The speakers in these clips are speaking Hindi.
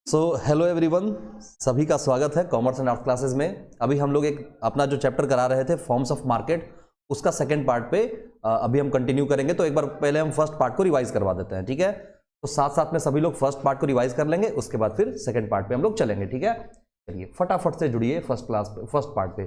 हेलो एवरीवन, सभी का स्वागत है कॉमर्स एंड आर्ट क्लासेस में। अभी हम लोग एक अपना जो चैप्टर करा रहे थे फॉर्म्स ऑफ मार्केट, उसका सेकंड पार्ट पे अभी हम कंटिन्यू करेंगे। तो एक बार पहले हम फर्स्ट पार्ट को रिवाइज करवा देते हैं, ठीक है। तो साथ साथ में सभी लोग फर्स्ट पार्ट को रिवाइज कर लेंगे, उसके बाद फिर सेकंड पार्ट पे हम लोग चलेंगे, ठीक है। चलिए फटाफट से जुड़िए फर्स्ट पार्ट पे।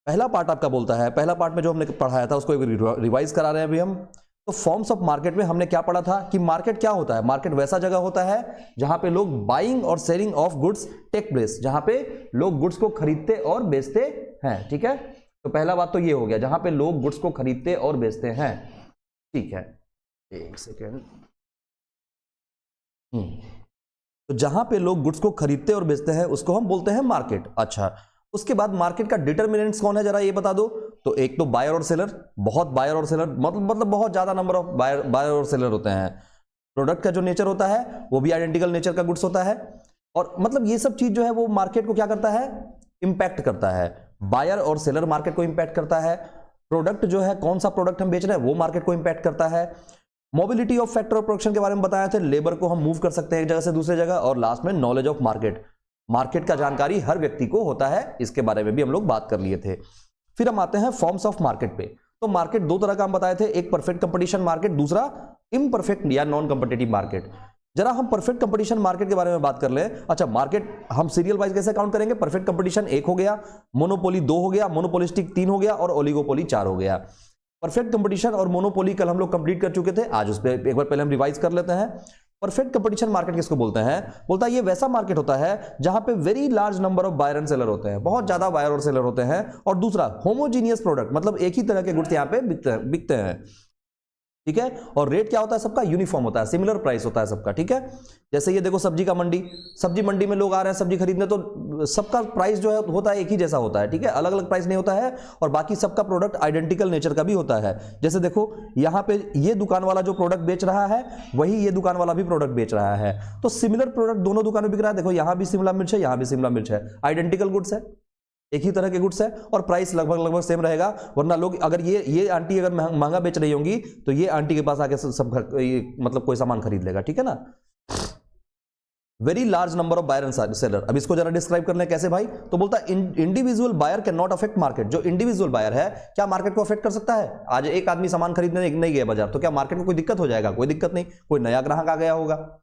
पहला पार्ट आपका बोलता है, पहला पार्ट में जो हमने पढ़ाया था उसको रिवाइज करा रहे हैं अभी हम। तो फॉर्म्स ऑफ मार्केट में हमने क्या पढ़ा था कि मार्केट क्या होता है। मार्केट वैसा जगह होता है जहां पे लोग बाइंग और selling of goods take place, जहां पे लोग गुड्स को खरीदते और बेचते हैं, ठीक है। तो पहला बात तो ये हो गया, जहां पे लोग गुड्स को खरीदते और बेचते हैं, ठीक है। एक सेकेंड। तो जहां पे लोग गुड्स को खरीदते और बेचते हैं उसको हम बोलते हैं मार्केट। अच्छा, उसके बाद मार्केट का डिटरमिनेंट्स कौन है, जरा ये बता दो। तो एक तो बायर और सेलर, बहुत बायर और सेलर, मतलब बहुत ज्यादा नंबर ऑफ बायर और सेलर होते हैं। प्रोडक्ट का जो नेचर होता है वो भी आइडेंटिकल नेचर का गुड्स होता है, और मतलब ये सब चीज जो है वो मार्केट को क्या करता है, इंपैक्ट करता है। बायर और सेलर मार्केट को इंपैक्ट करता है। प्रोडक्ट जो है, कौन सा प्रोडक्ट हम बेच रहे हैं वो मार्केट को इंपैक्ट करता है। Mobility of factor of production के बारे में बताया थे, लेबर को हम मूव कर सकते हैं एक जगह से दूसरी जगह। और लास्ट में नॉलेज ऑफ मार्केट, मार्केट का जानकारी हर व्यक्ति को होता है, इसके बारे में भी हम लोग बात कर लिए थे। फिर हम आते हैं फॉर्म्स ऑफ मार्केट पे। तो मार्केट दो तरह का हम बताए थे, एक परफेक्ट कंपटीशन मार्केट, दूसरा इम्परफेक्ट या नॉन कंपिटिटिव मार्केट। जरा हम परफेक्ट कंपटीशन मार्केट के बारे में बात कर ले। अच्छा, मार्केट हम सीरियल वाइज कैसे काउंट करेंगे। परफेक्ट कंपटीशन 1 हो गया, मोनोपोली 2 हो गया, मोनोपोलिस्टिक 3 हो गया और ओलिगोपोली 4 हो गया। परफेक्ट कंपटीशन और मोनोपोली कल हम लोग कंप्लीट कर चुके थे, आज उस पर एक बार पहले हम रिवाइज कर लेते हैं। परफेक्ट कंपटीशन मार्केट किसको बोलते हैं, बोलता है ये वैसा मार्केट होता है जहां पे very large number of buyer and seller होते हैं, बहुत ज्यादा बायर और सेलर होते हैं। और दूसरा होमोजीनियस प्रोडक्ट, मतलब एक ही तरह के गुड्स यहां पे बिकते हैं, ठीक है। और रेट क्या होता है सबका, यूनिफॉर्म होता है, सिमिलर प्राइस होता है सबका, ठीक है। जैसे ये देखो सब्जी का मंडी, सब्जी मंडी में लोग आ रहे हैं सब्जी खरीदने, तो सबका प्राइस जो है होता है एक ही जैसा होता है, ठीक है, अलग अलग प्राइस नहीं होता है। और बाकी सबका प्रोडक्ट आइडेंटिकल नेचर का भी होता है। जैसे देखो यहाँ पे ये दुकान वाला जो प्रोडक्ट बेच रहा है वही ये दुकान वाला भी प्रोडक्ट बेच रहा है, तो सिमिलर प्रोडक्ट दोनों दुकान में बिक रहा है। देखो यहाँ भी शिमला मिर्च है, यहाँ भी शिमला मिर्च है, आइडेंटिकल गुड्स है, एक ही तरह के गुड्स है, और प्राइस लगभग सेम रहेगा। वरना लोग अगर ये आंटी अगर महंगा बेच रही होंगी तो ये आंटी के पास आके सब मतलब कोई सामान खरीद लेगा, ठीक है ना। Very large number of buyer and seller. अब इसको जरा डिस्क्राइब कर लें कैसे भाई। तो बोलता है individual buyer can not affect market. जो इंडिविजुअल बायर है क्या मार्केट को अफेक्ट कर सकता है। आज एक आदमी सामान खरीदने नहीं गया बाजार, तो क्या मार्केट को कोई दिक्कत हो जाएगा, कोई दिक्कत नहीं, कोई नया ग्राहक आ गया होगा।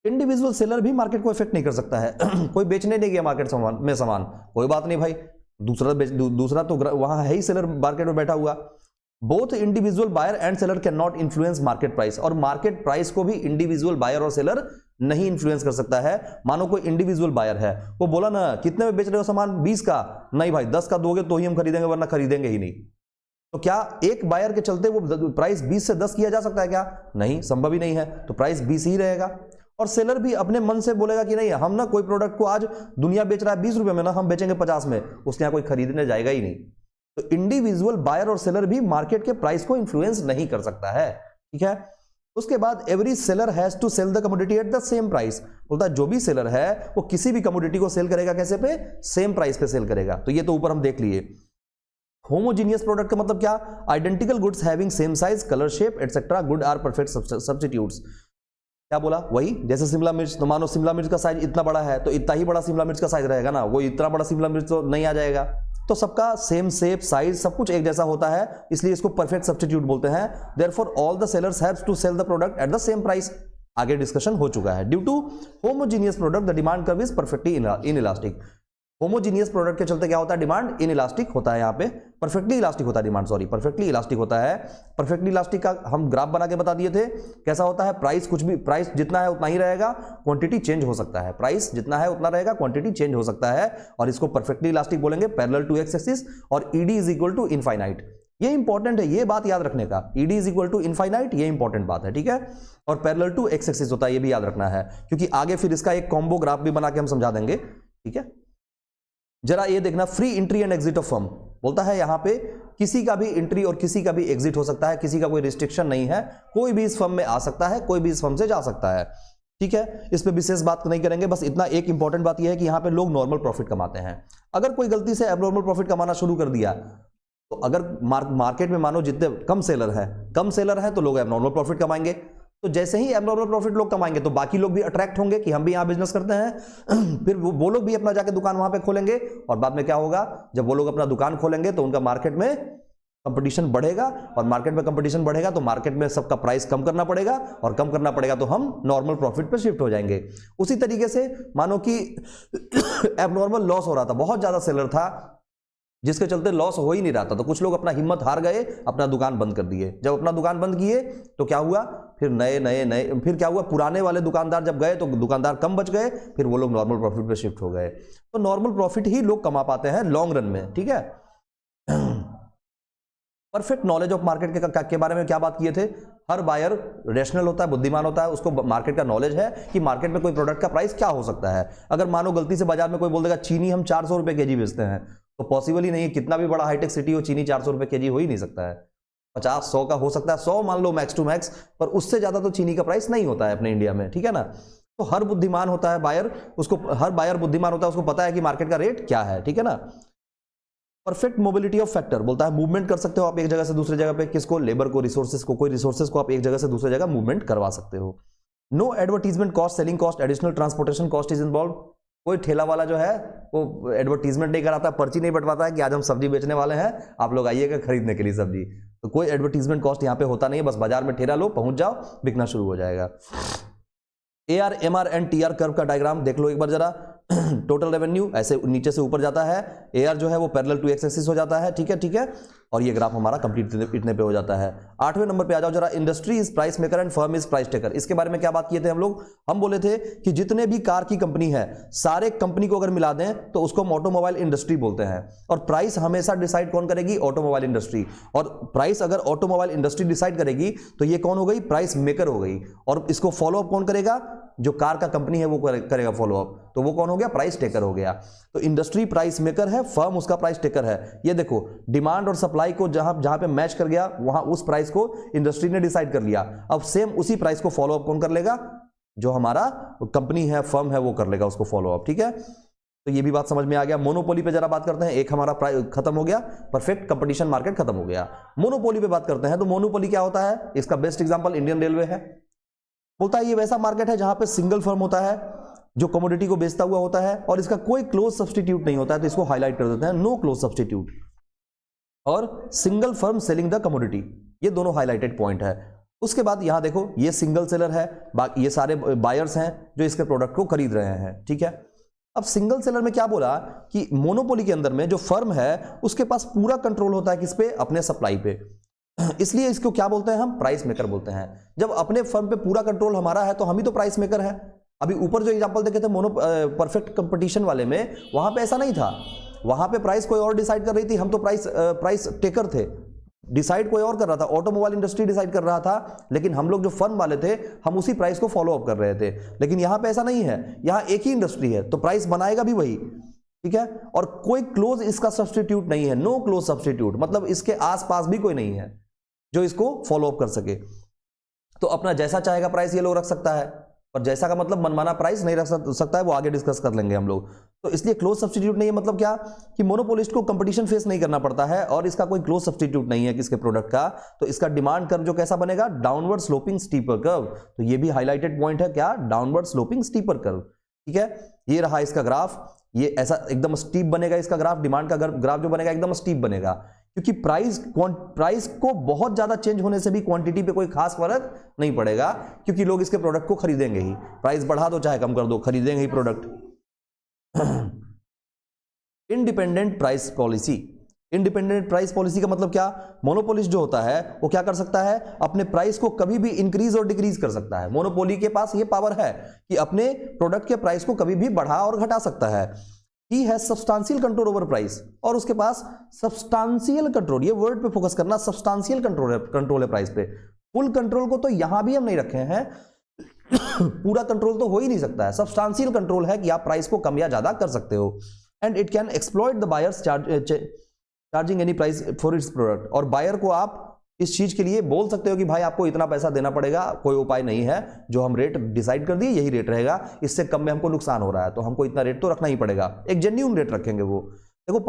इंडिविजुअल सेलर भी मार्केट को इफेक्ट नहीं कर सकता है कोई बेचने नहीं गया मार्केट में सामान, कोई बात नहीं भाई, दूसरा तो वहां है ही सेलर मार्केट में बैठा हुआ। Both individual buyer and seller can not influence market price. और मार्केट प्राइस को भी इंडिविजुअल बायर और सेलर नहीं इन्फ्लुएंस कर सकता है। मानो कोई इंडिविजुअल बायर है, वो बोला ना कितने में बेच रहे हो सामान, 20 का, नहीं भाई 10 का दोगे तो ही हम खरीदेंगे, वरना खरीदेंगे ही नहीं। तो क्या एक बायर के चलते वो प्राइस 20 से 10 किया जा सकता है क्या, नहीं, संभव ही नहीं है। तो प्राइस 20 ही रहेगा। और सेलर भी अपने मन से बोलेगा कि नहीं, हम ना कोई प्रोडक्ट को आज दुनिया बेच रहा है 20 रुपए में, ना हम बेचेंगे 50 में, उसके यहाँ कोई खरीदने जाएगा ही नहीं। तो इंडिविजुअल बायर और सेलर भी मार्केट के प्राइस को इन्फ्लुएंस नहीं कर सकता है, ठीक है। उसके बाद every seller has to sell the commodity at the same price. बोलता है जो भी सेलर है वो किसी भी कमोडिटी को सेल करेगा कैसे पे, सेम प्राइस पे सेल करेगा। तो ये तो ऊपर हम देख लिए। होमोजीनियस प्रोडक्ट का मतलब क्या, identical goods having same size, colour, shape etcetera, good are perfect substitutes. क्या बोला, वही जैसे शिमला मिर्च, तो मानो शिमला मिर्च का साइज इतना बड़ा है तो इतना ही बड़ा शिमला मिर्च का साइज रहेगा ना, वो इतना बड़ा शिमला मिर्च तो नहीं आ जाएगा। तो सबका सेम शेप, साइज, सब कुछ एक जैसा होता है, इसलिए इसको परफेक्ट सब्स्टिट्यूट बोलते हैं। Therefore all the sellers have to sell the product at the same price. आगे डिस्कशन हो चुका है। Due to homogeneous product the demand curve is perfectly inelastic. Homogeneous product के चलते क्या होता है, डिमांड इनइलास्टिक होता है। यहाँ पे परफेक्टली इलास्टिक होता है डिमांड, सॉरी, परफेक्टली इलास्टिक होता है। परफेक्टली इलास्टिक का हम ग्राफ बना के बता दिए थे, कैसा होता है, प्राइस कुछ भी, प्राइस जितना है उतना ही रहेगा, क्वांटिटी चेंज हो सकता है। प्राइस जितना है उतना रहेगा, क्वांटिटी चेंज हो सकता है, और इसको परफेक्टली इलास्टिक बोलेंगे, पैरेलल टू एक्स एक्सिस। और ED is equal to infinite. ये इंपॉर्टेंट है, ये बात याद रखने का, ED is equal to infinite, ये इंपॉर्टेंट बात है, ठीक है। और पैरेलल टू एक्स एक्सिस होता है, ये भी याद रखना है, क्योंकि आगे फिर इसका एक कॉम्बो ग्राफ भी बना के हम समझा देंगे, ठीक है। जरा ये देखना, free entry and exit of firm. बोलता है यहां पे किसी का भी एंट्री और किसी का भी एग्जिट हो सकता है, किसी का कोई रिस्ट्रिक्शन नहीं है, कोई भी इस फर्म में आ सकता है, कोई भी इस फर्म से जा सकता है, ठीक है। इस पे विशेष बात नहीं करेंगे, बस इतना एक इंपॉर्टेंट बात यह है कि यहां पे लोग नॉर्मल प्रॉफिट कमाते हैं। अगर कोई गलती से एबनॉर्मल प्रॉफिट कमाना शुरू कर दिया, तो अगर मार्केट में मानो जितने कम सेलर है तो लोग एबनॉर्मल प्रॉफिट कमाएंगे, तो जैसे ही एबनॉर्मल प्रॉफिट लोग कमाएंगे तो बाकी लोग भी अट्रैक्ट होंगे कि हम भी यहां बिजनेस करते हैं। फिर वो लोग भी अपना जाके दुकान वहां पे खोलेंगे, और बाद में क्या होगा, जब वो लोग अपना दुकान खोलेंगे तो उनका मार्केट में कंपटीशन बढ़ेगा, और मार्केट में कंपटीशन बढ़ेगा तो मार्केट में सबका प्राइस कम करना पड़ेगा, और कम करना पड़ेगा तो हम नॉर्मल प्रॉफिट पे शिफ्ट हो जाएंगे। उसी तरीके से मानो कि एबनॉर्मल लॉस हो रहा था, बहुत ज्यादा सेलर था जिसके चलते लॉस हो ही नहीं रहा था, तो कुछ लोग अपना हिम्मत हार गए, अपना दुकान बंद कर दिए। जब अपना दुकान बंद किए तो क्या हुआ, फिर फिर क्या हुआ, पुराने वाले दुकानदार जब गए तो दुकानदार कम बच गए, फिर वो लोग नॉर्मल प्रॉफिट पे शिफ्ट हो गए। तो नॉर्मल प्रॉफिट ही लोग कमा पाते हैं लॉन्ग रन में, ठीक है। परफेक्ट नॉलेज ऑफ मार्केट के बारे में क्या बात किए थे, हर बायर रेशनल होता है, बुद्धिमान होता है, उसको मार्केट का नॉलेज है कि मार्केट में कोई प्रोडक्ट का प्राइस क्या हो सकता है। अगर मानो गलती से बाजार में कोई बोल देगा चीनी हम 400 रुपए केजी बेचते हैं, तो पॉसिबल ही नहीं है, कितना भी बड़ा हाईटेक सिटी हो चीनी 400 रुपए केजी हो ही नहीं सकता है। 50-100 का हो सकता है, 100 मान लो मैक्स टू मैक्स, पर उससे ज्यादा तो चीनी का प्राइस नहीं होता है अपने इंडिया में, ठीक है ना। तो हर बुद्धिमान होता है बायर, हर बायर बुद्धिमान होता है, उसको पता है कि मार्केट का रेट क्या है, ठीक है ना। परफेक्ट मोबिलिटी ऑफ फैक्टर बोलता है मूवमेंट कर सकते हो आप एक जगह से दूसरी जगह पे, किसको, लेबर को, रिसोर्सेज को, कोई रिसोर्सेज को आप एक जगह से दूसरी जगह मूवमेंट करवा सकते हो। No advertisement cost, selling cost, additional transportation cost is involve. कोई ठेला वाला जो है वो एडवर्टीजमेंट नहीं कराता, पर्ची नहीं बंटवाता है कि आज हम सब्जी बेचने वाले हैं, आप लोग आइएगा खरीदने के लिए सब्जी। तो कोई एडवर्टीजमेंट कॉस्ट यहाँ पे होता नहीं है, बस बाजार में ठेला लो, पहुंच जाओ, बिकना शुरू हो जाएगा। AR, MR and TR curve का डायग्राम देख लो एक बार जरा। टोटल रेवेन्यू ऐसे नीचे से ऊपर जाता है, AR जो है वो पैरेलल टू एक्स एक्सिस हो जाता है, ठीक है, ठीक है, और ये ग्राफ हमारा कंप्लीट इतने पे हो जाता है। 8वें नंबर पे आ जाओ जरा, industry is price maker and firm is price taker. इसके बारे में क्या बात किए थे हम लोग, हम बोले थे कि जितने भी कार की कंपनी है, सारे कंपनी को अगर मिला दें तो उसको हम ऑटोमोबाइल इंडस्ट्री बोलते हैं, और प्राइस हमेशा डिसाइड कौन करेगी, ऑटोमोबाइल इंडस्ट्री। और प्राइस अगर ऑटोमोबाइल इंडस्ट्री डिसाइड करेगी तो ये कौन हो गई, प्राइस मेकर हो गई, और इसको फॉलो अप कौन करेगा, जो कार का कंपनी है वो करेगा फॉलो अप, तो वो कौन हो गया, प्राइस टेकर हो गया। तो इंडस्ट्री प्राइस मेकर है, फर्म उसका प्राइस टेकर है। ये देखो डिमांड और सप्लाई को जहां पे मैच कर गया, वहां उस प्राइस को इंडस्ट्री ने डिसाइड कर लिया। अब सेम उसी प्राइस को फॉलो अप कौन कर लेगा, जो हमारा कंपनी है, फर्म है, वो कर लेगा उसको फॉलो अप, ठीक है। तो ये भी बात समझ में आ गया। मोनोपोली पे जरा बात करते हैं, एक हमारा खत्म हो गया, परफेक्ट कंपटीशन मार्केट खत्म हो गया। मोनोपोली पे बात करते हैं, तो मोनोपोली क्या होता है, इसका बेस्ट एग्जांपल इंडियन रेलवे है। बोलता है ये वैसा मार्केट है जहां पे सिंगल फर्म होता है जो कमोडिटी को बेचता हुआ होता है, और इसका कोई क्लोज सब्स्टिट्यूट नहीं होता है, तो इसको हाईलाइट कर देते हैं, नो क्लोज सब्स्टिट्यूट, और single firm selling the commodity, ये दोनों हाईलाइटेड पॉइंट है। उसके बाद यहां देखो ये सिंगल सेलर है, ये सारे बायर्स हैं जो इसके प्रोडक्ट को खरीद रहे हैं, ठीक है। अब सिंगल सेलर में क्या बोला कि मोनोपोली के अंदर में जो फर्म है उसके पास पूरा कंट्रोल होता है किस पे, अपने सप्लाई पे, इसलिए इसको क्या बोलते हैं हम, प्राइस मेकर बोलते हैं। जब अपने फर्म पे पूरा कंट्रोल हमारा है तो हम ही तो प्राइस मेकर है। अभी ऊपर जो एग्जांपल देखे थे परफेक्ट कंपटीशन वाले में, वहां पे ऐसा नहीं था, वहां पे प्राइस कोई और डिसाइड कर रही थी, हम तो प्राइस टेकर थे, डिसाइड कोई और कर रहा था, ऑटोमोबाइल इंडस्ट्री डिसाइड कर रहा था, लेकिन हम लोग जो फर्म वाले थे हम उसी प्राइस को फॉलो अप कर रहे थे। लेकिन यहां पे ऐसा नहीं है, यहां एक ही इंडस्ट्री है तो प्राइस बनाएगा भी वही, ठीक है, और कोई क्लोज इसका सब्स्टिट्यूट नहीं है, नो क्लोज सब्स्टिट्यूट, मतलब इसके आसपास भी कोई नहीं है जो इसको फॉलो अप कर सके। तो अपना जैसा चाहेगा प्राइस ये लोग रख सकता है, और जैसा का मतलब मनमाना प्राइस नहीं रख सकता है, वो आगे डिस्कस कर लेंगे हम लोग। तो इसलिए क्लोज सब्स्टिट्यूट नहीं है, मतलब क्या कि मोनोपोलिस्ट को कंपटीशन फेस नहीं करना पड़ता है, और इसका कोई क्लोज सब्स्टिट्यूट नहीं है किसके प्रोडक्ट का। तो इसका डिमांड कर्व जो कैसा बनेगा, डाउनवर्ड स्लोपिंग स्टीपर कर्व। तो ये भी हाईलाइटेड पॉइंट है, क्या, डाउनवर्ड स्लोपिंग स्टीपर कर्व, ठीक है। ये रहा इसका ग्राफ, ये ऐसा एकदम स्टीप बनेगा इसका ग्राफ, डिमांड का ग्राफ जो बनेगा एकदम स्टीप बनेगा, क्योंकि प्राइस को बहुत ज्यादा चेंज होने से भी क्वांटिटी पे कोई खास फर्क नहीं पड़ेगा, क्योंकि लोग इसके प्रोडक्ट को खरीदेंगे ही, प्राइस बढ़ा दो चाहे कम कर दो, खरीदेंगे ही product. Independent price policy, independent price policy का मतलब क्या, मोनोपोलिस्ट जो होता है वो क्या कर सकता है, अपने प्राइस को कभी भी इंक्रीज और डिक्रीज कर सकता है। मोनोपोली के पास ये पावर है कि अपने प्रोडक्ट के प्राइस को कभी भी बढ़ा और घटा सकता है। He has substantial control over price, और उसके पास substantial control, ये वर्ड पे फोकस करना, substantial कंट्रोल है प्राइस पे। फुल कंट्रोल को तो यहां भी हम नहीं रखे हैं, पूरा कंट्रोल तो हो ही नहीं सकता है, substantial कंट्रोल है कि आप प्राइस को कम या ज्यादा कर सकते हो। And it can exploit the buyers charging any price for its product, और बायर को आप इस चीज के लिए बोल सकते हो कि भाई आपको इतना पैसा देना पड़ेगा, कोई उपाय नहीं है, जो हम रेट डिसाइड कर दिए यही रेट रहेगा, इससे कम में हमको नुकसान हो रहा है तो हमको इतना रेट तो रखना ही पड़ेगा, एक जेन्युइन रेट रखेंगे वो। देखो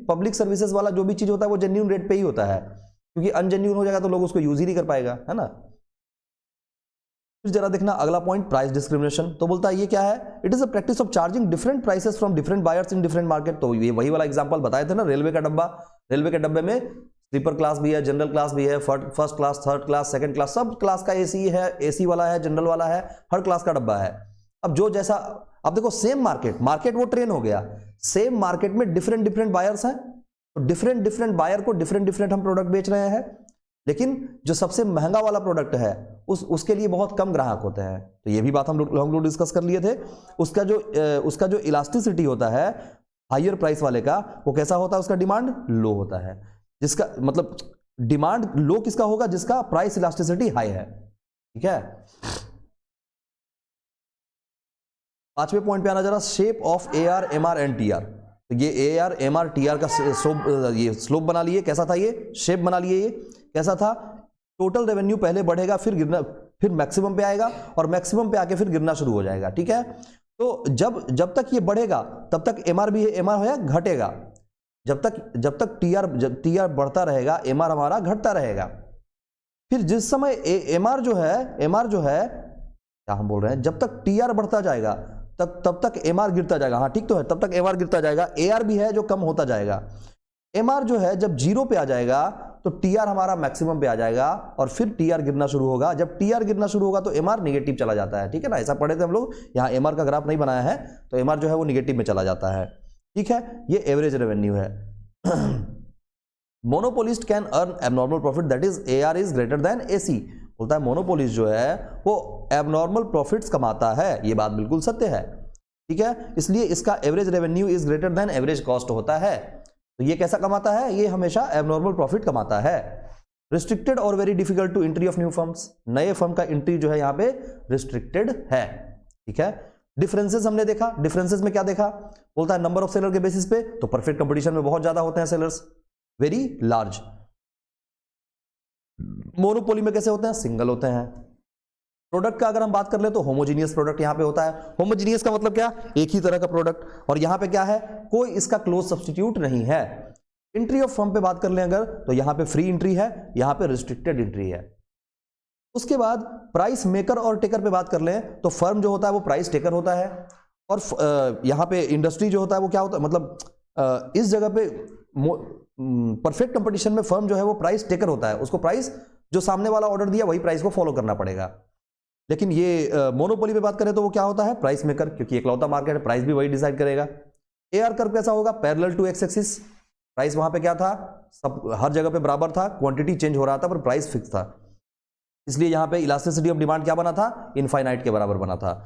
पब्लिक सर्विसेज वाला जो भी चीज होता है वो जेन्युइन रेट पे ही होता है, क्योंकि अनजेन्युइन हो जाएगा तो लोग उसको यूज ही नहीं कर पाएगा, है ना। फिर जरा देखना अगला पॉइंट, प्राइस डिस्क्रिमिनेशन। तो बोलता है ये क्या है, it is a practice of charging different prices from different buyers in different market. तो ये वही वाला एग्जांपल बताए थे ना, रेलवे का डब्बा, रेलवे के डब्बे में स्लीपर क्लास भी है, जनरल क्लास भी है, first class, third class, second class, सब क्लास का एसी है, एसी वाला है, जनरल वाला है, हर क्लास का डब्बा है। अब जो जैसा, अब देखो सेम मार्केट वो ट्रेन हो गया, सेम मार्केट में डिफरेंट डिफरेंट बायर्स हैं, तो डिफरेंट डिफरेंट बायर को डिफरेंट डिफरेंट हम प्रोडक्ट बेच रहे हैं, लेकिन जो सबसे महंगा वाला प्रोडक्ट है उसके लिए बहुत कम ग्राहक होते हैं। तो ये भी बात हम लोग डिस्कस कर लिए थे। उसका जो इलास्टिसिटी होता है हायर प्राइस वाले का, वो कैसा होता है, उसका डिमांड लो होता है, जिसका मतलब डिमांड लो किसका होगा, जिसका प्राइस इलास्टिसिटी हाई है। ठीक है, पांचवें पॉइंट पे आना जरा, shape of AR, MR and TR। तो ये AR, MR, TR का स्लोप बना लिए, कैसा था ये, शेप बना लिए, ये कैसा था, टोटल रेवेन्यू पहले बढ़ेगा, फिर गिरना, फिर मैक्सिमम पे आएगा, और मैक्सिमम पे आके फिर गिरना शुरू हो जाएगा। ठीक है, तो जब तक ये बढ़ेगा तब तक MR भी MR है घटेगा, जब तक TR बढ़ता रहेगा, MR हमारा घटता रहेगा। फिर जिस समय MR जो है क्या हम बोल रहे हैं, जब तक TR बढ़ता जाएगा तब तक MR गिरता जाएगा। हाँ ठीक तो है, तब तक MR गिरता जाएगा। AR भी है जो कम होता जाएगा। MR जो है जब 0 पे आ जाएगा तो TR हमारा मैक्सिमम पे आ जाएगा, और फिर TR गिरना शुरू होगा। जब TR गिरना शुरू होगा तो MR निगेटिव चला जाता है। ठीक है ना, ऐसा पढ़े थे हम लोग, यहाँ MR का ग्राफ नहीं बनाया है, तो MR जो है वो निगेटिव में चला जाता है। ठीक है, ये एवरेज रेवेन्यू है। Monopolist can earn abnormal profit that is AR is greater than AC। बोलता है मोनोपोलिस्ट जो है वो एबनॉर्मल प्रॉफिट्स कमाता है, ये बात बिल्कुल सत्य है। ठीक है, इसलिए इसका average revenue is greater than average cost होता है। तो ये कैसा कमाता है, ये हमेशा एबनॉर्मल प्रॉफिट कमाता है। रिस्ट्रिक्टेड और very difficult to entry of new firms, नए फर्म का एंट्री जो है यहाँ पे रिस्ट्रिक्टेड है। ठीक है, डिफरेंसेस हमने देखा, डिफरेंसेस में क्या देखा, बोलता है नंबर ऑफ सेलर के बेसिस पे, तो परफेक्ट कंपटीशन में बहुत ज्यादा होते हैं सेलर्स, वेरी लार्ज। मोनोपोली में कैसे होते हैं, सिंगल होते हैं। प्रोडक्ट का अगर हम बात कर ले तो होमोजीनियस प्रोडक्ट यहां पे होता है। होमोजीनियस का मतलब क्या, एक ही तरह का प्रोडक्ट, और यहां पे क्या है, कोई इसका क्लोज सब्स्टिट्यूट नहीं है। एंट्री ऑफ फर्म पे बात कर ले अगर, तो यहां पे फ्री एंट्री है, यहां पे रिस्ट्रिक्टेड एंट्री है। उसके बाद प्राइस मेकर और टेकर पे बात कर ले, तो फर्म जो होता है वो प्राइस टेकर होता है, और यहां पे इंडस्ट्री जो होता है वो क्या होता है, मतलब इस जगह पे परफेक्ट कंपटीशन में फर्म जो है वो प्राइस टेकर होता है, उसको प्राइस जो सामने वाला ऑर्डर दिया वही प्राइस को फॉलो करना पड़ेगा। लेकिन ये मोनोपोली पे बात करें तो वो क्या होता है, प्राइस मेकर, क्योंकि एकलौता मार्केट है, प्राइस भी वही डिसाइड करेगा। AR कर्व कैसा होगा, parallel to X axis, price वहां पे क्या था, सब हर जगह पे बराबर था, क्वांटिटी चेंज हो रहा था पर प्राइस फिक्स था, इसलिए यहां पे इलास्टिसिटी ऑफ डिमांड क्या बना था, इनफाइनाइट के बराबर बना था।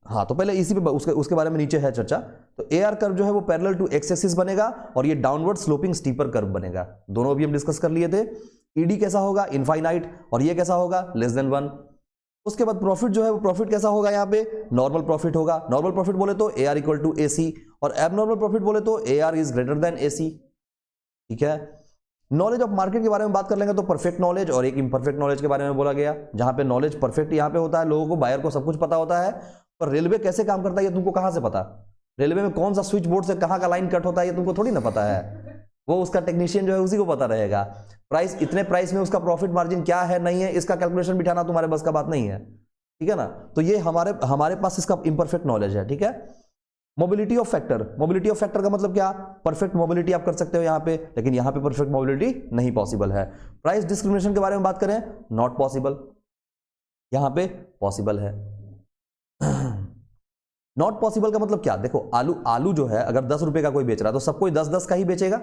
हाँ, तो पहले इसी पे उसके बारे में नीचे है चर्चा। तो AR कर्व जो है वो पैरेलल टू एक्स एक्सिस बनेगा, और ये डाउनवर्ड स्लोपिंग स्टीपर कर्व बनेगा, दोनों भी हम डिस्कस कर लिए थे। ED कैसा होगा, इनफाइनाइट, और ये कैसा होगा, लेस देन 1। उसके बाद प्रॉफिट जो है वो प्रॉफिट कैसा होगा, यहाँ पे नॉर्मल प्रॉफिट होगा। नॉर्मल प्रॉफिट बोले तो AR इक्वल टू AC, और एबनॉर्मल प्रॉफिट बोले तो AR is greater than AC। ठीक है, नॉलेज ऑफ मार्केट के बारे में बात कर लेंगे तो परफेक्ट नॉलेज और एक इम्परफेक्ट नॉलेज के बारे में बोला गया, जहां पे नॉलेज परफेक्ट यहाँ पे होता है, लोगों को, बायर को सब कुछ पता होता है, पर रेलवे कैसे काम करता है ये तुमको कहां से पता, रेलवे में कौन सा स्विच बोर्ड से कहां का लाइन कट होता है ये तुमको थोड़ी ना पता है, वो उसका टेक्नीशियन जो है उसी को पता रहेगा। प्राइस, इतने प्राइस में उसका प्रॉफिट मार्जिन क्या है नहीं है, इसका कैलकुलेशन बिठाना तुम्हारे बस का बात नहीं है। ठीक है ना, तो ये हमारे पास इसका इम्परफेक्ट नॉलेज है। ठीक है, mobility of factor, mobility of factor का मतलब क्या, परफेक्ट मोबिलिटी आप कर सकते हो यहाँ पे, लेकिन यहाँ पे परफेक्ट मोबिलिटी नहीं पॉसिबल है। प्राइस डिस्क्रिमिनेशन के बारे में बात करें, नॉट पॉसिबल, यहाँ पे पॉसिबल है। नॉट पॉसिबल का मतलब क्या, देखो आलू जो है अगर 10 रुपए का कोई बेच रहा है तो सब कोई 10-10 का ही बेचेगा,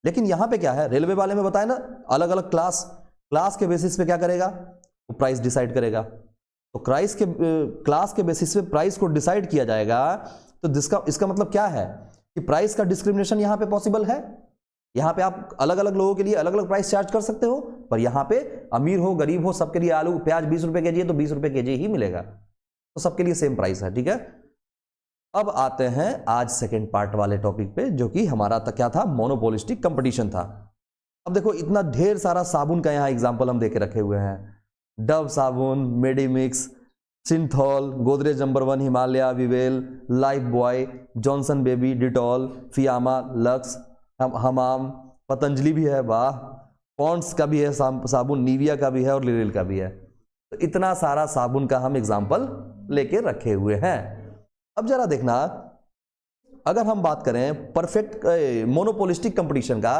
लेकिन यहां पे क्या है, रेलवे वाले में बताया ना, अलग अलग क्लास के बेसिस पे क्या करेगा, वो प्राइस डिसाइड करेगा। तो क्लास के बेसिस पे प्राइस को डिसाइड किया जाएगा, तो इसका मतलब क्या है कि प्राइस का डिस्क्रिमिनेशन यहां पे पॉसिबल है। यहां पे आप अलग अलग लोगों के लिए अलग अलग प्राइस चार्ज कर सकते हो, पर यहां पे अमीर हो गरीब हो सबके लिए आलू प्याज 20 रुपए केजी है तो 20 रुपए केजी ही मिलेगा, तो सबके लिए सेम प्राइस है। ठीक है, अब आते हैं आज सेकंड पार्ट वाले टॉपिक पे, जो कि हमारा क्या था, मोनोपोलिस्टिक कंपटीशन था। अब देखो इतना ढेर सारा साबुन का यहाँ एग्जांपल हम देके रखे हुए हैं, डव साबुन, Medimix, Cinthol, Godrej number 1, Himalaya, Vivel, Lifebuoy, Johnson baby, Dettol, Fiama, Lux, Hamam, Patanjali भी है, वाह, पॉन्ड्स का भी है साबुन, निविया का भी है और लिरिल का भी है। तो इतना सारा साबुन का हम एग्जाम्पल लेके रखे हुए हैं। अब जरा देखना, अगर हम बात करें परफेक्ट मोनोपोलिस्टिक कंपटीशन का,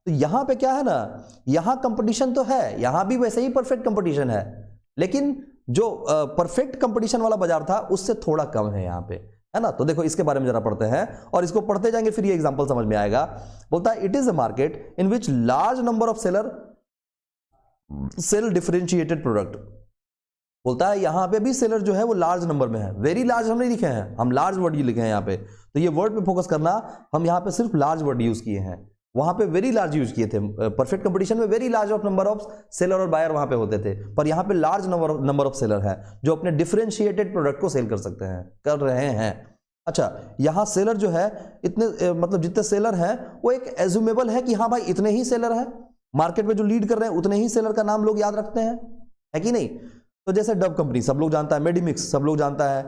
तो यहां पे क्या है ना, यहां कंपटीशन तो है, यहां भी वैसे ही परफेक्ट कंपटीशन है, लेकिन जो परफेक्ट कंपटीशन वाला बाजार था उससे थोड़ा कम है यहां पे, है ना। तो देखो इसके बारे में जरा पढ़ते हैं, और इसको पढ़ते जाएंगे फिर ये एग्जांपल समझ में आएगा। बोलता है it is a market in which large number of seller sell differentiated product. बोलता है यहां पे भी सेलर जो है वो लार्ज नंबर में है, वेरी लार्ज हम नहीं लिखे हैं, हम लार्ज वर्ड ही लिखे हैं यहाँ पे, तो ये वर्ड पे फोकस करना, हम यहाँ पे सिर्फ लार्ज वर्ड यूज किए हैं, वहां पे वेरी लार्ज यूज किए थे। परफेक्ट कंपटीशन में very large of number of seller और बायर वहां पे होते थे, पर यहाँ पे लार्ज नंबर ऑफ सेलर है जो अपने डिफरेंशिएटेड प्रोडक्ट को सेल कर सकते हैं, कर रहे हैं। अच्छा, यहाँ सेलर जो है इतने मतलब जितने सेलर हैं वो एक एज्यूमेबल है कि हाँ भाई इतने ही सेलर हैं, मार्केट में जो लीड कर रहे हैं उतने ही सेलर का नाम लोग याद रखते हैं, है कि नहीं। तो जैसे डब कंपनी सब लोग जानता है, मेडिमिक्स सब लोग जानता है,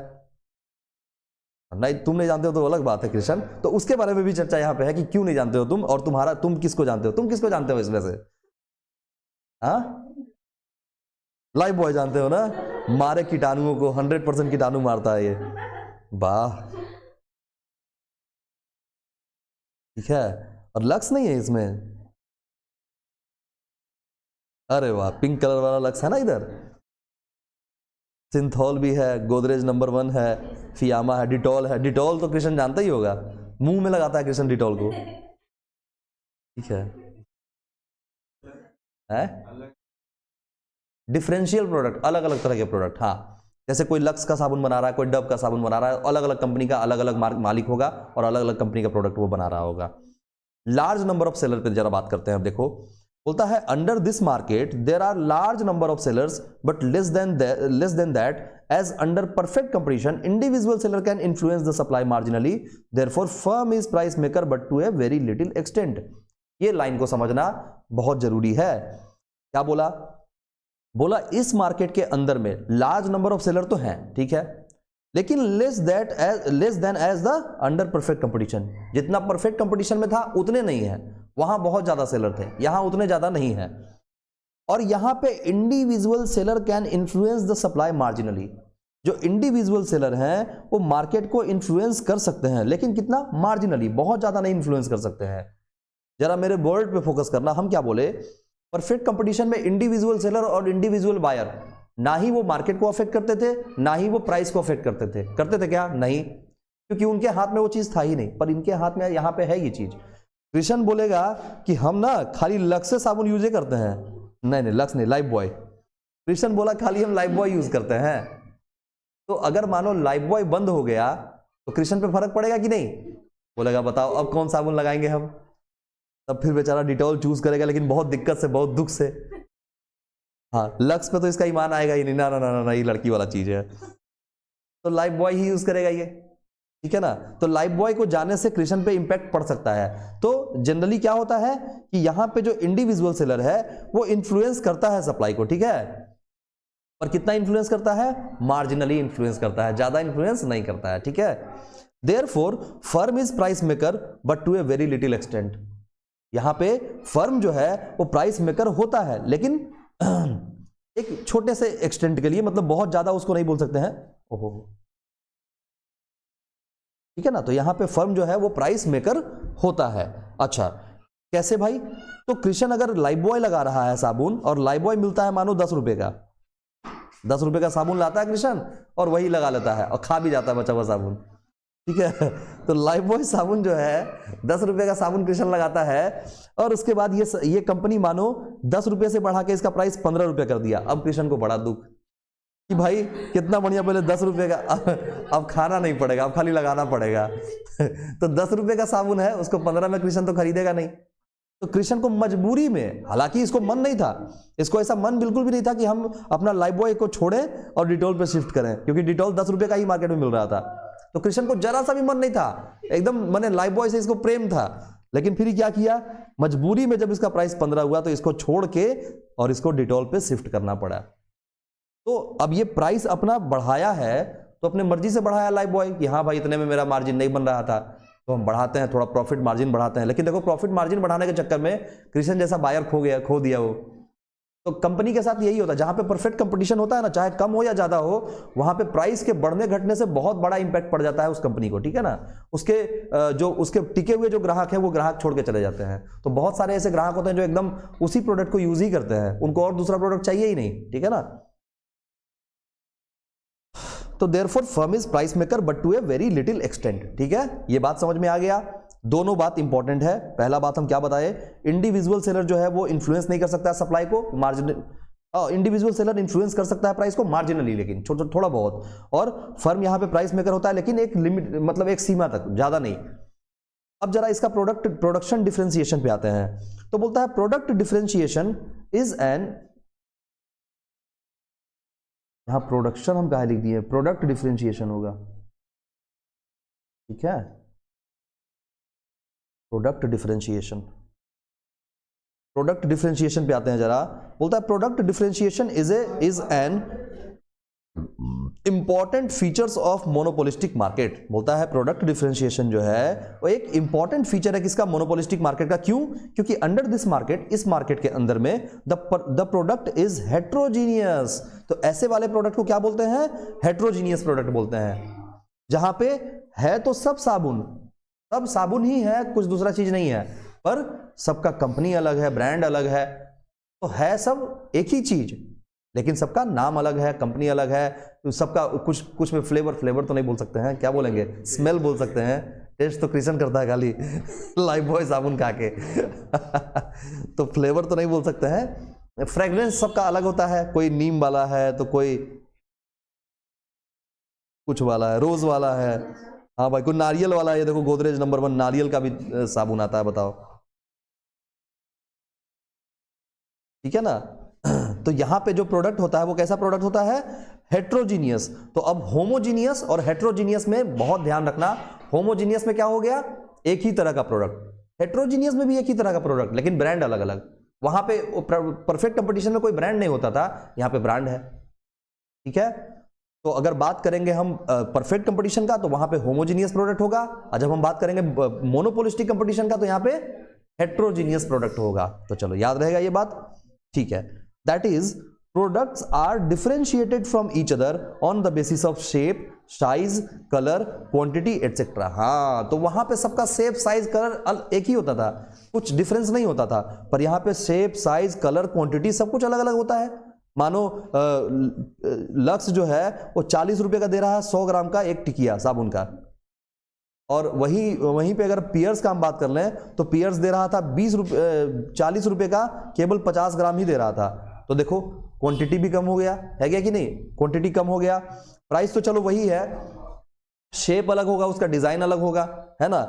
नहीं तुम नहीं जानते हो तो अलग बात है कृष्ण, तो उसके बारे में भी चर्चा यहाँ पे है कि क्यों नहीं जानते हो तुम, और तुम किसको जानते हो, तुम किसको जानते हो इसमें से, हाँ लाइफ बॉय जानते हो ना, मारे कीटाणुओं को, 100% कीटाणु मारता है ये, वाह ठीक है। और लक्स नहीं है इसमें, अरे वाह पिंक कलर वाला लक्स है ना इधर, सिंथॉल भी है, गोदरेज नंबर 1 है, फियामा है, डिटॉल है, डिटॉल तो कृष्ण जानता ही होगा, मुंह में लगाता है कृष्ण डिटॉल को, ठीक है डिफरेंशियल प्रोडक्ट, अलग अलग तरह के प्रोडक्ट, हाँ जैसे कोई लक्स का साबुन बना रहा है, कोई डब का साबुन बना रहा है, अलग अलग कंपनी का अलग अलग मालिक होगा और अलग अलग कंपनी का प्रोडक्ट वो बना रहा होगा। लार्ज नंबर ऑफ सेलर पे जरा बात करते हैं। अब देखो बोलता है under this market there are large number of sellers but less than that as under perfect competition individual seller can influence the supply marginally therefore firm is price maker but to a very little extent. ये लाइन को समझना बहुत जरूरी है। क्या बोला, बोला इस मार्केट के अंदर में लार्ज नंबर ऑफ सेलर तो हैं, ठीक है, लेकिन less than as the under perfect competition, जितना परफेक्ट कंपटीशन में था उतने नहीं है, वहां बहुत ज्यादा सेलर थे, यहां उतने ज्यादा नहीं है। और यहां पे individual seller can influence the supply marginally, जो इंडिविजुअल सेलर हैं वो मार्केट को इन्फ्लुएंस कर सकते हैं, लेकिन कितना, मार्जिनली, बहुत ज्यादा नहीं इन्फ्लुएंस कर सकते हैं। जरा मेरे वर्ड पे फोकस करना, हम क्या बोले, परफेक्ट कंपटीशन में इंडिविजुअल सेलर और इंडिविजुअल बायर ना ही वो मार्केट को अफेक्ट करते थे, ना ही वो प्राइस को अफेक्ट करते थे क्या, नहीं, क्योंकि उनके हाथ में वो चीज था ही नहीं, पर इनके हाथ में यहां पे है ये चीज। कृष्ण बोलेगा कि हम ना खाली लक्स से साबुन यूज करते हैं, नहीं लक्स नहीं, लाइफ बॉय। कृष्ण बोला खाली हम लाइफ बॉय यूज करते हैं, तो अगर मानो लाइफ बॉय बंद हो गया तो कृष्ण पे फर्क पड़ेगा कि नहीं, बोलेगा बताओ अब कौन साबुन लगाएंगे हम, तब फिर बेचारा डिटॉल चूज करेगा, लेकिन बहुत दिक्कत से, बहुत दुख से। हाँ लक्स पे तो इसका ईमान आएगा ही नहीं, ना ना ना ना, ये लड़की वाला चीज है, तो लाइफ बॉय ही यूज करेगा ये, ठीक है ना। तो लाइफ बॉय को जाने से कृष्ण पे इंपैक्ट पड़ सकता है। तो जनरली क्या होता है कि यहां पे जो इंडिविजुअल सेलर है वो इन्फ्लुएंस करता है सप्लाई को, ठीक है, पर कितना इन्फ्लुएंस करता है, मार्जिनली इन्फ्लुएंस करता है, ज्यादा इन्फ्लुएंस नहीं करता है, ठीक है। Therefore firm is price maker but to a very little extent, यहां पे फर्म जो है वो प्राइस मेकर होता है, लेकिन एक छोटे से एक्सटेंट के लिए, मतलब बहुत ज्यादा उसको नहीं बोल सकते हैं, ओहो ठीक है ना। तो यहां पे फर्म जो है वो प्राइस मेकर होता है। अच्छा कैसे भाई, तो कृष्ण अगर लाइफ बॉय लगा रहा है साबुन, और लाइफ बॉय मिलता है मानो 10 रुपए का, 10 रुपए का साबुन लाता है कृष्ण और वही लगा लेता है और खा भी जाता है बचा हुआ साबुन, ठीक है। तो लाइफ बॉय साबुन जो है 10 रुपए का साबुन कृष्ण लगाता है, और उसके बाद ये कंपनी मानो 10 रुपए से बढ़ा के इसका प्राइस 15 रुपए कर दिया। अब कृष्ण को बड़ा दुख कि भाई कितना बढ़िया, पहले 10 रुपए का, अब खाना नहीं पड़ेगा, अब खाली लगाना पड़ेगा। तो 10 रुपए का साबुन है, उसको 15 में कृष्ण तो खरीदेगा नहीं। तो कृष्ण को मजबूरी में, हालांकि इसको मन नहीं था, इसको ऐसा मन बिल्कुल भी नहीं था कि हम अपना लाइफ बॉय को छोड़ें और डिटॉल पे शिफ्ट करें, क्योंकि डिटॉल 10 रुपए का ही मार्केट में मिल रहा था। तो कृष्ण को जरा सा भी मन नहीं था, एकदम मैंने लाइफ बॉय से इसको प्रेम था, लेकिन फिर क्या किया, मजबूरी में जब इसका प्राइस 15 हुआ तो इसको छोड़ के और इसको डिटॉल पे शिफ्ट करना पड़ा। तो अब ये प्राइस अपना बढ़ाया है, तो अपने मर्जी से बढ़ाया लाइफ बॉय कि हाँ भाई इतने में मेरा मार्जिन नहीं बन रहा था, तो हम बढ़ाते हैं, थोड़ा प्रॉफिट मार्जिन बढ़ाते हैं। लेकिन देखो प्रॉफिट मार्जिन बढ़ाने के चक्कर में कृष्ण जैसा बायर खो दिया वो, तो कंपनी के साथ यही होता है, जहां पे परफेक्ट कंपटीशन होता है ना, चाहे कम हो या ज्यादा हो, वहां पे प्राइस के बढ़ने घटने से बहुत बड़ा इंपैक्ट पड़ जाता है उस कंपनी को, ठीक है ना। उसके जो उसके टिके हुए जो ग्राहक है वो ग्राहक छोड़ के चले जाते हैं। तो बहुत सारे ऐसे ग्राहक होते हैं जो एकदम उसी प्रोडक्ट को यूज ही करते हैं, उनको और दूसरा प्रोडक्ट चाहिए ही नहीं, ठीक है ना। तो therefore firm is price maker but to a very little extent, ठीक है। ये बात समझ में आ गया। दोनों बात इंपॉर्टेंट है। पहला बात हम क्या बताए, इंडिविजुअल सेलर जो है वो इन्फ्लुएंस नहीं कर सकता सप्लाई को, मार्जिनल, इंडिविजुअल सेलर इन्फ्लुएंस कर सकता है प्राइस को मार्जिनली, लेकिन थोड़ा बहुत। और फर्म यहां पे प्राइस मेकर होता है, लेकिन एक लिमिट, मतलब एक सीमा तक, ज्यादा नहीं। अब जरा इसका प्रोडक्शन डिफरेंशिएशन पे आते हैं। तो बोलता है प्रोडक्ट डिफरेंशिएशन इज एन, यहां प्रोडक्शन हम कहा लिख दिए, प्रोडक्ट डिफरेंशिएशन होगा, ठीक है। प्रोडक्ट डिफरेंशिएशन, प्रोडक्ट डिफरेंशिएशन पे आते हैं जरा। बोलता है product differentiation is an important features of monopolistic market. बोलता है प्रोडक्ट डिफरेंशिएशन जो है वो एक इंपॉर्टेंट फीचर है किसका, मोनोपोलिस्टिक मार्केट का। क्यों? क्योंकि अंडर दिस मार्केट, इस मार्केट के अंदर में द प्रोडक्ट इज हेट्रोजीनियस। तो ऐसे वाले प्रोडक्ट को क्या बोलते हैं, हेट्रोजीनियस प्रोडक्ट बोलते हैं। जहां पे है तो सब साबुन ही है, कुछ दूसरा चीज नहीं है, पर सबका कंपनी अलग है, ब्रांड अलग है, तो है सब एक ही चीज, लेकिन सबका नाम अलग है, कंपनी अलग है, तो सबका कुछ में फ्लेवर तो नहीं बोल सकते हैं, क्या बोलेंगे, स्मेल बोल सकते हैं। टेस्ट तो कृष्ण करता है खाली लाइफ बॉय साबुन खा के तो फ्लेवर तो नहीं बोल सकते हैं। फ्रेग्रेंस सबका अलग होता है, कोई नीम वाला है तो कोई कुछ वाला है, रोज वाला है, हाँ भाई कोई नारियल वाला है। ये देखो गोदरेज नंबर 1 नारियल का भी साबुन आता है, बताओ, ठीक है ना। तो यहां पे जो प्रोडक्ट होता है वो कैसा प्रोडक्ट होता है, हेट्रोजीनियस। तो अब होमोजीनियस और हेट्रोजीनियस में बहुत ध्यान रखना। होमोजीनियस में क्या हो गया, एक ही तरह का प्रोडक्ट, हेट्रोजीनियस में भी एक ही तरह का प्रोडक्ट, लेकिन ब्रांड अलग अलग। वहां पे परफेक्ट कंपटीशन में कोई ब्रांड नहीं होता था, यहां पे ब्रांड है, ठीक है। तो अगर बात करेंगे हम परफेक्ट कंपटीशन का, तो वहां पे होमोजीनियस प्रोडक्ट होगा, और जब हम बात करेंगे मोनोपोलिस्टिक कंपटीशन का, तो यहां पे हेट्रोजीनियस प्रोडक्ट होगा। तो चलो याद रहेगा ये बात, ठीक है। That is products are differentiated from each other on the basis of shape, size, colour, quantity etcetera. हाँ, तो वहां पे सबका शेप, साइज, कलर एक ही होता था, कुछ डिफरेंस नहीं होता था, पर यहां पे शेप, साइज, कलर, क्वांटिटी सब कुछ अलग अलग होता है। मानो लक्स जो है वो 40 रुपए का दे रहा है 100 ग्राम का एक टिकिया साबुन का, और वहीं पे अगर पियर्स का हम बात कर लें तो पियर्स दे रहा था 40 रुपए का केवल 50 ग्राम ही दे रहा था। तो देखो क्वांटिटी भी कम हो गया है, क्या कि नहीं, क्वांटिटी कम हो गया। प्राइस तो चलो वही है, शेप अलग होगा, उसका डिजाइन अलग होगा, है ना।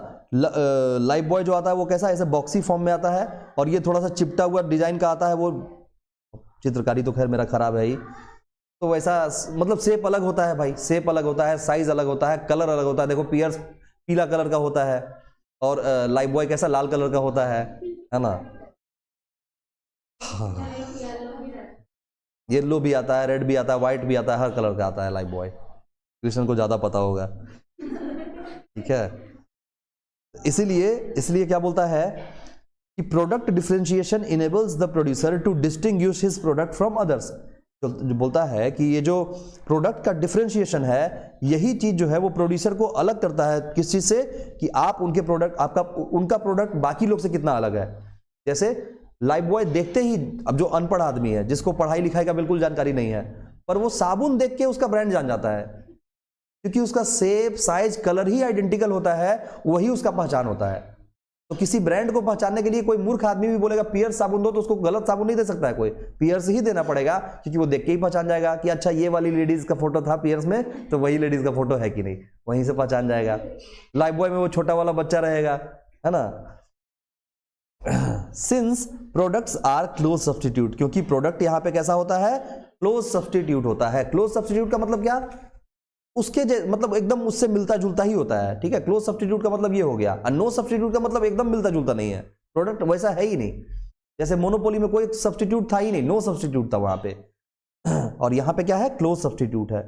लाइफ बॉय जो आता है वो कैसा, ऐसे बॉक्सी फॉर्म में आता है, और ये थोड़ा सा चिपटा हुआ डिजाइन का आता है। वो चित्रकारी तो खैर मेरा खराब है ही, तो वैसा मतलब शेप अलग होता है भाई, शेप अलग होता है, साइज अलग होता है, कलर अलग होता है। देखो पियर्स पीला कलर का होता है, और लाइफ बॉय कैसा लाल कलर का होता है ना। हाँ, येलो भी आता है, रेड भी आता है, व्हाइट भी आता है, हर कलर का आता है लाइफ बॉय। कृष्ण को ज्यादा पता होगा, ठीक है। इसीलिए क्या बोलता है कि product differentiation enables the producer to distinguish his product from others. जो बोलता है कि ये जो प्रोडक्ट का डिफरेंशिएशन है, यही चीज जो है वो प्रोड्यूसर को अलग करता है किस चीज से, कि आप उनके प्रोडक्ट, उनका प्रोडक्ट बाकी लोग से कितना अलग है। जैसे लाइफ बॉय देखते ही, अब जो अनपढ़ आदमी है जिसको पढ़ाई लिखाई का बिल्कुल जानकारी नहीं है, पर वो साबुन देख के उसका ब्रांड जान जाता है, क्योंकि उसका शेप, साइज, कलर ही आइडेंटिकल होता है, वही उसका पहचान होता है। तो किसी ब्रांड को पहचानने के लिए कोई मूर्ख आदमी भी बोलेगा पियर्स साबुन दो, तो उसको गलत साबुन नहीं दे सकता है कोई, पियर्स ही देना पड़ेगा, क्योंकि वो देख के ही पहचान जाएगा कि अच्छा ये वाली लेडीज का फोटो था पियर्स में, तो वही लेडीज का फोटो है कि नहीं, वहीं से पहचान जाएगा। लाइफ बॉय में वो छोटा वाला बच्चा रहेगा, है ना। Since products are close substitute, क्योंकि प्रोडक्ट यहां पे कैसा होता है, क्लोज सब्स्टिट्यूट होता है। क्लोज सब्स्टिट्यूट का मतलब क्या, उसके मतलब एकदम उससे मिलता जुलता ही होता है, ठीक है। क्लोज सब्स्टिट्यूट का मतलब ये हो गया, और नो सब्स्टिट्यूट का मतलब एकदम मिलता जुलता नहीं है, प्रोडक्ट वैसा है ही नहीं। जैसे मोनोपोली में कोई सब्स्टिट्यूट था ही नहीं, नो सब्स्टिट्यूट था वहां पे, और यहां पे क्या है, क्लोज सब्स्टिट्यूट है।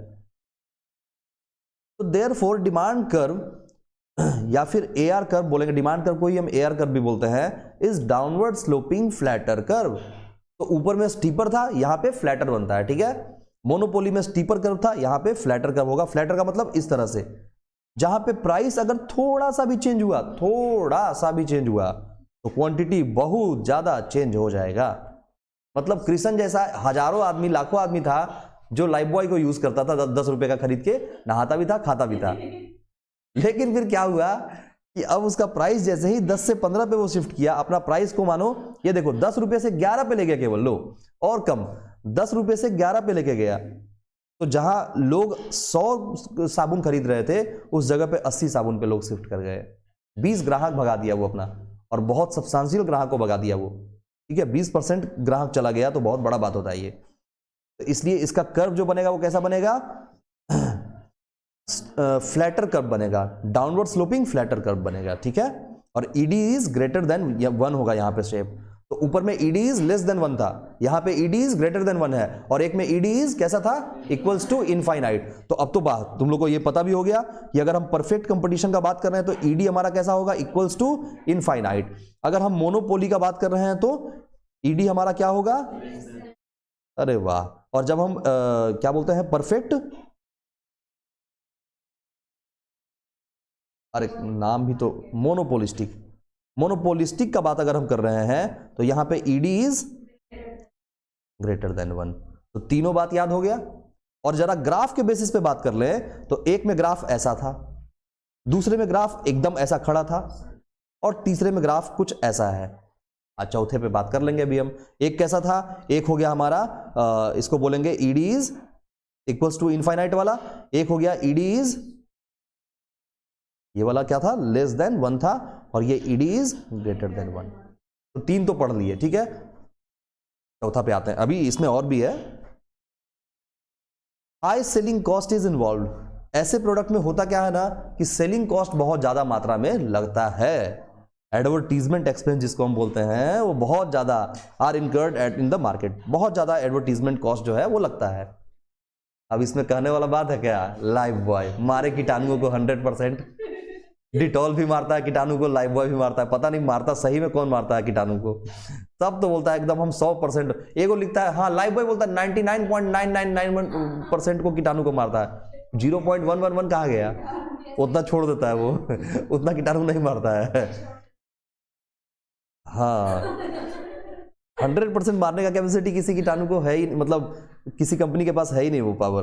तो देयरफॉर डिमांड कर्व या फिर एआर कर्व बोलेंगे, डिमांड कर्व को ही हम एआर कर्व भी बोलते हैं, is downward sloping flatter curve. तो ऊपर में स्टीपर था, यहां पे फ्लैटर बनता है, ठीक है। मोनोपोली में स्टीपर कर्व था, यहां पे फ्लैटर कर्व होगा। फ्लैटर का मतलब इस तरह से, जहां पे प्राइस अगर थोड़ा सा भी चेंज हुआ, थोड़ा सा भी चेंज हुआ, तो क्वांटिटी बहुत ज्यादा चेंज हो जाएगा। मतलब कृष्ण जैसा हजारों आदमी, लाखों आदमी था जो लाइफ बॉय को यूज करता था, 10 रुपए का खरीद के नहाता भी था, खाता भी था। लेकिन फिर क्या हुआ कि अब उसका प्राइस जैसे ही 10 से 15 पे वो शिफ्ट किया, अपना प्राइस को मानो, ये देखो 10 रुपए से 11 पे ले गया केवल, लो और कम, 10 रुपए से 11 पे लेके गया। तो जहां लोग 100 साबुन खरीद रहे थे, उस जगह पे 80 साबुन पे लोग शिफ्ट कर गए। 20 ग्राहक भगा दिया वो अपना, और बहुत सब्सटेंशियल ग्राहक को भगा दिया वो, ठीक है। 20% ग्राहक चला गया तो बहुत बड़ा बात होता है ये। तो इसलिए इसका कर्व जो बनेगा वो कैसा बनेगा, फ्लैटर कर्व बनेगा, डाउनवर्ड स्लोपिंग फ्लैटर कर्व बनेगा, ठीक है। और ईडी इज ग्रेटर देन 1 होगा यहाँ पे शेप। तो ऊपर में ईडी इज लेस देन 1 था, यहाँ पे ईडी इज ग्रेटर देन 1 है, और एक में ईडी इज कैसा था, इक्वल्स टू इनफाइनाइट। तो अब तो बात तुम लोग को ये पता भी हो गया कि अगर हम परफेक्ट कंपटीशन का बात कर रहे हैं तो ईडी हमारा कैसा होगा, इक्वल्स टू इनफाइनाइट। अगर हम मोनोपोली का बात कर रहे हैं तो ईडी हमारा क्या होगा, अरे वाह। और जब हम क्या बोलते हैं, परफेक्ट, अरे नाम भी तो, मोनोपोलिस्टिक, मोनोपोलिस्टिक का बात अगर हम कर रहे हैं तो यहां पे ईडी इज ग्रेटर देन 1। तो तीनों बात याद हो गया। और जरा ग्राफ के बेसिस पे बात कर लें तो एक में ग्राफ ऐसा था, दूसरे में ग्राफ एकदम ऐसा खड़ा था, और तीसरे में ग्राफ कुछ ऐसा है। चौथे पे बात कर लेंगे अभी हम। एक कैसा था, एक हो गया हमारा इसको बोलेंगे ED is equals to infinite वाला, एक हो गया ईडी इज, ये वाला क्या था, लेस देन 1 था, और ये ईडी इज ग्रेटर देन 1। तो 3 तो पढ़ लिए, ठीक है। चौथा पे आते हैं, अभी इसमें और भी है। High selling cost is involve. ऐसे प्रोडक्ट में होता क्या है ना कि सेलिंग कॉस्ट बहुत ज्यादा मात्रा में लगता है। एडवर्टीजमेंट एक्सपेंस जिसको हम बोलते हैं, वो बहुत ज्यादा are incurred at in the market. बहुत ज्यादा एडवर्टीजमेंट कॉस्ट जो है वो लगता है। अब इसमें कहने वाला बात है क्या, लाइफ बॉय मारे कीटाणुओं को 100%। डिटॉल भी मारता है कीटाणु को, लाइफ बॉय भी मारता है, पता नहीं मारता सही में कौन मारता है कीटाणु को। तब तो बोलता है एकदम हम 100%। एगो लिखता है, हाँ लाइफ बॉय बोलता है 99.9991% को कीटाणु को मारता है। 0.111 कहाँ गया, उतना छोड़ देता है वो उतना कीटाणु नहीं मारता है। हाँ 100% मारने का कैपेसिटी किसी कीटाणु को है ही, मतलब किसी कंपनी के पास है ही नहीं वो पावर।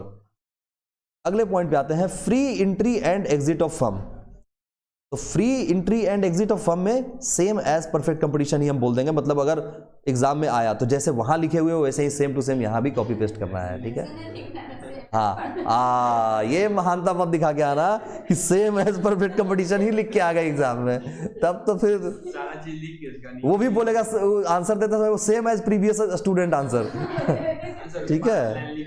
अगले पॉइंट पे आते हैं, free entry and exit of firm. तो free entry and exit of firm में सेम एज परफेक्ट कंपटीशन ही हम बोल देंगे। मतलब अगर एग्जाम में आया तो जैसे वहां लिखे हुए हो वैसे ही सेम टू सेम यहां भी कॉपी पेस्ट करना है, ठीक है। हाँ ये महानता मत दिखा के आना कि सेम एज परफेक्ट कंपटीशन ही लिख के आ गए एग्जाम में, तब तो फिर वो भी बोलेगा, आंसर देता है वो same as previous student answer, ठीक है।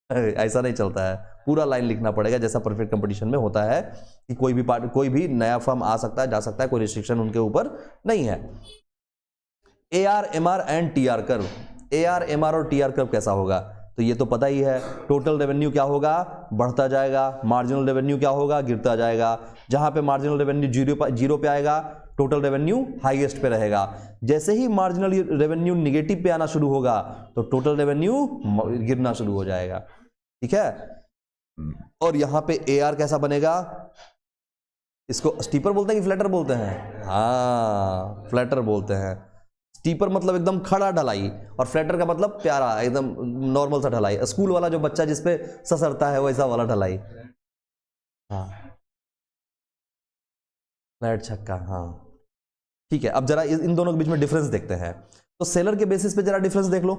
ऐसा नहीं चलता है, पूरा लाइन लिखना पड़ेगा जैसा परफेक्ट कंपटीशन में होता है कि कोई भी नया फर्म आ सकता है, जा सकता है, कोई रिस्ट्रिक्शन उनके ऊपर नहीं है। AR, MR and TR curve. AR, MR और TR कर्व कैसा होगा, तो ये तो पता ही है। टोटल रेवेन्यू क्या होगा, बढ़ता जाएगा, मार्जिनल रेवेन्यू क्या होगा, गिरता जाएगा। जहां पे मार्जिनल रेवेन्यू जीरो पे आएगा, टोटल रेवेन्यू हाईएस्ट पे रहेगा। जैसे ही मार्जिनल रेवेन्यू निगेटिव पे आना शुरू होगा तो टोटल रेवेन्यू गिरना शुरू हो जाएगा, ठीक है। और यहां पे AR कैसा बनेगा, इसको स्टीपर बोलते हैं कि फ्लैटर बोलते हैं, हाँ फ्लैटर बोलते हैं। स्टीपर मतलब एकदम खड़ा ढलाई, और फ्लैटर का मतलब प्यारा एकदम नॉर्मल सा ढलाई, स्कूल वाला जो बच्चा जिसपे ससरता है वैसा वाला ढलाई। हाँ फ्लैट छक्का, हाँ ठीक है। अब जरा इन दोनों के बीच में डिफरेंस देखते हैं। तो सेलर के बेसिस पे जरा डिफरेंस देख लो।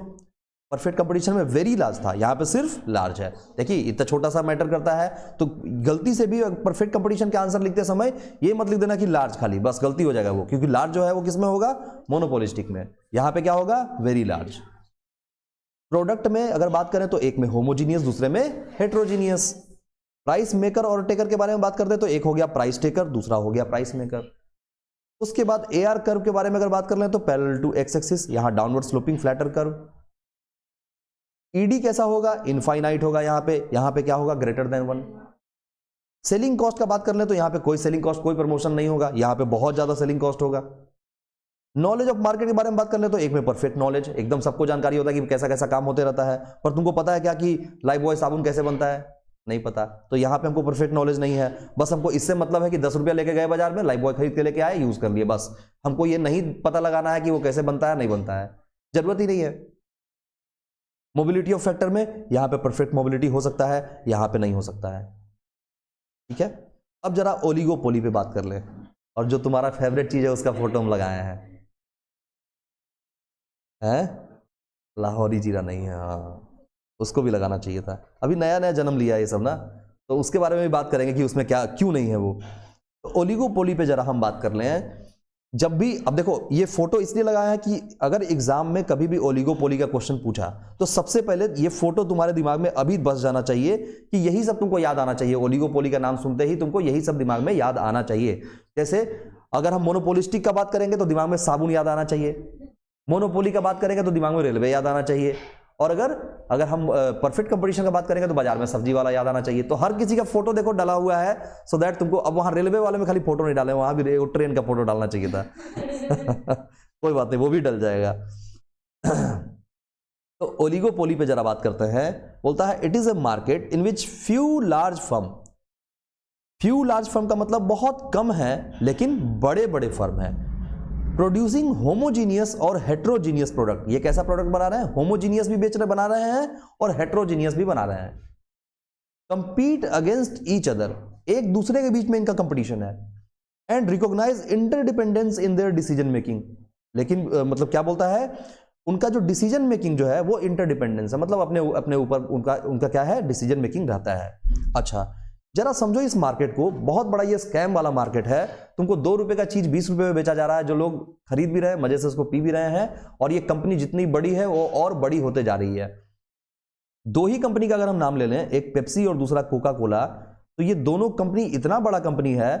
परफेक्ट कंपटीशन में वेरी लार्ज था, यहां पे सिर्फ लार्ज है। देखिए इतना छोटा सा मैटर करता है, तो गलती से भी परफेक्ट कंपटीशन के आंसर लिखते समय ये मत लिख देना कि लार्ज खाली, बस गलती हो जाएगा वो, क्योंकि लार्ज जो है वो किसमें होगा, मोनोपोलिस्टिक में। यहां पे क्या होगा, वेरी लार्ज। प्रोडक्ट में अगर बात करें तो एक में होमोजीनियस, दूसरे में हेट्रोजीनियस। प्राइस मेकर और टेकर के बारे में बात करते हैं तो एक हो गया प्राइस टेकर, दूसरा हो गया प्राइस मेकर। उसके बाद AR कर्व के बारे में अगर बात कर लें तो पैरेलल टू एक्स एक्सिस, यहां downward sloping flatter curve. ED कैसा होगा, इनफाइनाइट होगा यहां पे क्या होगा, ग्रेटर देन 1। सेलिंग कॉस्ट का बात कर लें तो यहां पे कोई सेलिंग कॉस्ट, कोई प्रमोशन नहीं होगा, यहां पे बहुत ज्यादा सेलिंग कॉस्ट होगा। नॉलेज ऑफ मार्केट के बारे में बात कर ले तो एक में परफेक्ट नॉलेज, एकदम सबको जानकारी होता है कि कैसा कैसा काम होते रहता है, पर तुमको पता है क्या कि लाइफबॉय साबुन कैसे बनता है? नहीं पता। तो यहां पे हमको परफेक्ट नॉलेज नहीं है, बस हमको इससे मतलब है कि 10 रुपया लेके गए बाजार में, लाइफबॉय खरीद के लेके आए, यूज कर लिए, बस। हमको ये नहीं पता लगाना है कि वो कैसे बनता है, नहीं बनता है, जरूरत ही नहीं है। मोबिलिटी ऑफ फैक्टर में यहां पे परफेक्ट मोबिलिटी हो सकता है, यहां पे नहीं हो सकता है, ठीक है। अब जरा ओलिगोपोली पे बात कर ले, और जो तुम्हारा फेवरेट चीज है उसका फोटो हम लगाए हैं, लाहौरी जीरा नहीं है, हाँ उसको भी लगाना चाहिए था, अभी नया नया जन्म लिया ये सब ना, तो उसके बारे में भी बात करेंगे कि उसमें क्या क्यों नहीं है वो। तो ओलिगोपोली पे जरा हम बात कर लें। जब भी, अब देखो ये फोटो इसलिए लगाया है कि अगर एग्जाम में कभी भी ओलिगोपोली का क्वेश्चन पूछा तो सबसे पहले ये फोटो तुम्हारे दिमाग में अभी बस जाना चाहिए कि यही सब तुमको याद आना चाहिए। ओलिगोपोली का नाम सुनते ही तुमको यही सब दिमाग में याद आना चाहिए। जैसे अगर हम मोनोपोलिस्टिक का बात करेंगे तो दिमाग में साबुन याद आना चाहिए, मोनोपोली का बात करेंगे तो दिमाग में रेलवे याद आना चाहिए, और अगर हम परफेक्ट कंपटीशन का बात करेंगे तो बाजार में सब्जी वाला याद आना चाहिए। तो हर किसी का फोटो देखो डाला हुआ है, सो दैट तुमको, अब वहां रेलवे वाले में खाली फोटो नहीं डाले, वहां भी ट्रेन का फोटो डालना चाहिए था कोई बात नहीं, वो भी डल जाएगा तो ओलिगोपोली पे जरा बात करते हैं। बोलता है it is a market in which few large firm, few large firm का मतलब बहुत कम है लेकिन बड़े बड़े फर्म है, प्रोड्यूसिंग होमोजीनियस और हेट्रोजीनियस प्रोडक्ट। ये कैसा प्रोडक्ट बना रहे हैं? होमोजीनियस भी बना रहे हैं और हेट्रोजीनियस भी बना रहे हैं। कंपीट अगेंस्ट ईच अदर, एक दूसरे के बीच में इनका कंपटीशन है। And recognise interdependence in their decision making, लेकिन मतलब क्या बोलता है, उनका जो डिसीजन मेकिंग जो है वो इंटरडिपेंडेंस है, मतलब अपने ऊपर उनका क्या है, डिसीजन मेकिंग रहता है। अच्छा जरा समझो इस मार्केट को, बहुत बड़ा ये स्कैम वाला मार्केट है। तुमको 2 रुपए का चीज 20 रुपए में बेचा जा रहा है, जो लोग खरीद भी रहे हैं, मजे से उसको पी भी रहे हैं, और ये कंपनी जितनी बड़ी है वो और बड़ी होते जा रही है। 2 ही कंपनी का अगर हम नाम ले लें, एक पेप्सी और दूसरा कोका कोला, तो ये दोनों कंपनी इतना बड़ा कंपनी है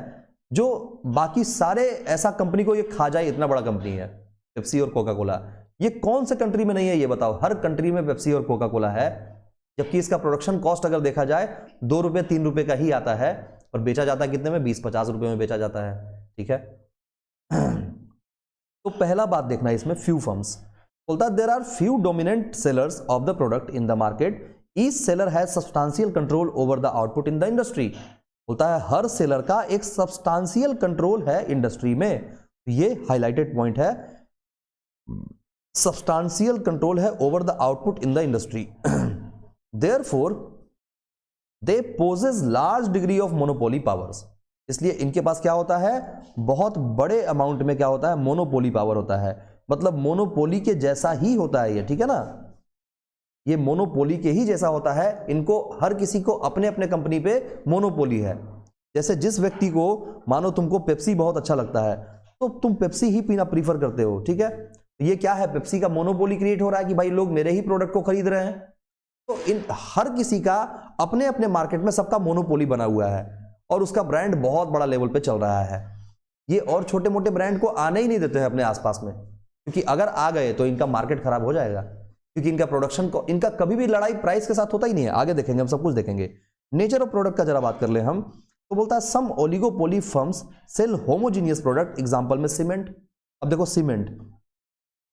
जो बाकी सारे ऐसा कंपनी को ये खा जाए, इतना बड़ा कंपनी है पेप्सी और कोका कोला। ये कौन से कंट्री में नहीं है ये बताओ? हर कंट्री में पेप्सी और कोका कोला है, जबकि इसका प्रोडक्शन कॉस्ट अगर देखा जाए 2 रुपए 3 रुपए का ही आता है, और बेचा जाता है कितने में? 20-50 रुपए में बेचा जाता है, ठीक है। तो पहला बात देखना इसमें, फ्यू फर्म्स। बोलता है there are few dominant sellers of the product in the market, each seller has substantial control over the output in the industry. बोलता है हर सेलर का एक सब्सटेंशियल कंट्रोल है इंडस्ट्री में, ये हाईलाइटेड पॉइंट है, सब्सटेंशियल कंट्रोल है over the output in the industry. Therefore, they possess large degree of monopoly powers. इसलिए इनके पास क्या होता है, बहुत बड़े अमाउंट में क्या होता है, मोनोपोली पावर होता है। मतलब मोनोपोली के जैसा ही होता है ये, ठीक है ना, ये मोनोपोली के ही जैसा होता है। इनको हर किसी को अपने अपने कंपनी पे मोनोपोली है। जैसे जिस व्यक्ति को, मानो तुमको पेप्सी बहुत अच्छा लगता है तो तुम पेप्सी ही पीना प्रीफर करते हो, ठीक है। ये क्या है, पेप्सी का मोनोपोली क्रिएट हो रहा है कि भाई लोग मेरे ही प्रोडक्ट को खरीद रहे हैं। तो इन हर किसी का अपने अपने मार्केट में सबका मोनोपोली बना हुआ है, और उसका ब्रांड बहुत बड़ा लेवल पे चल रहा है। ये और छोटे मोटे ब्रांड को आने ही नहीं देते हैं अपने आसपास में, क्योंकि अगर आ गए तो इनका मार्केट खराब हो जाएगा, क्योंकि इनका प्रोडक्शन को, इनका कभी भी लड़ाई प्राइस के साथ होता ही नहीं है। आगे देखेंगे, हम सब कुछ देखेंगे। नेचर ऑफ प्रोडक्ट का जरा बात कर ले हम, तो बोलता है some oligopoly firms sell homogeneous product, example में सीमेंट। अब देखो सीमेंट,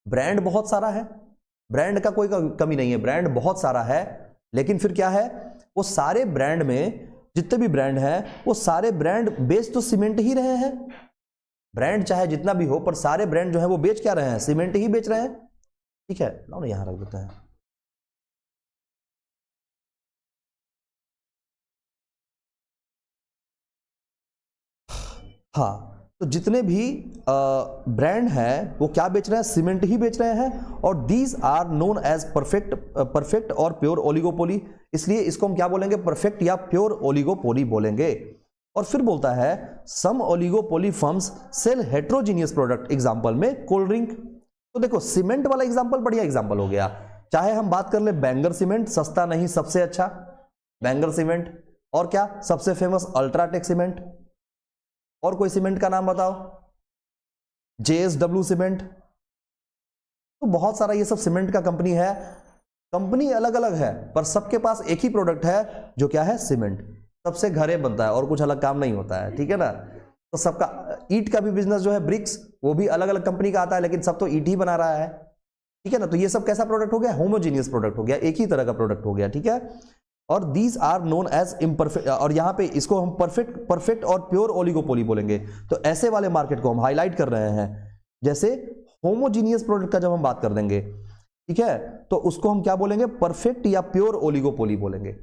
ब्रांड बहुत सारा है, ब्रांड का कोई कमी नहीं है, ब्रांड बहुत सारा है, लेकिन फिर क्या है, वो सारे ब्रांड में जितने भी ब्रांड हैं वो सारे ब्रांड बेच तो सीमेंट ही रहे हैं। ब्रांड चाहे जितना भी हो, पर सारे ब्रांड जो है वो बेच क्या रहे हैं, सीमेंट ही बेच रहे हैं, ठीक है। लो ना यहां रख देते हैं। हाँ, तो जितने भी ब्रांड हैं वो क्या बेच रहे हैं, सीमेंट ही बेच रहे हैं, और these are known as perfect और प्योर ओलिगोपोली। इसलिए इसको हम क्या बोलेंगे, परफेक्ट या प्योर ओलिगोपोली बोलेंगे। और फिर बोलता है some oligopoly firms sell heterogeneous product, example में कोल्ड ड्रिंक। तो देखो सीमेंट वाला एग्जांपल बढ़िया एग्जांपल हो गया। चाहे हम बात कर ले बैंगर सीमेंट, सस्ता नहीं सबसे अच्छा बैंगर सीमेंट, और क्या सबसे फेमस अल्ट्राटेक सीमेंट, और कोई सीमेंट का नाम बताओ, JSW सीमेंट। तो बहुत सारा ये सब सीमेंट का कंपनी है, कंपनी अलग अलग है, पर सबके पास एक ही प्रोडक्ट है, जो क्या है, सीमेंट। सबसे घरे बनता है और कुछ अलग काम नहीं होता है, ठीक है ना। तो सबका ईट का भी बिजनेस जो है ब्रिक्स, वो भी अलग अलग कंपनी का आता है, लेकिन सब तो ईट ही बना रहा है, ठीक है ना। तो ये सब कैसा प्रोडक्ट हो गया, होमोजीनियस प्रोडक्ट हो गया, एक ही तरह का प्रोडक्ट हो गया, ठीक है। और these are known as imperfect, और यहां पे इसको हम परफेक्ट और प्योर ओलिगोपोली बोलेंगे। तो ऐसे वाले मार्केट को हम हाईलाइट कर रहे हैं। जैसे होमोजीनियस प्रोडक्ट का जब हम बात कर देंगे, ठीक है, तो उसको हम क्या बोलेंगे, परफेक्ट या प्योर ओलिगोपोली बोलेंगे।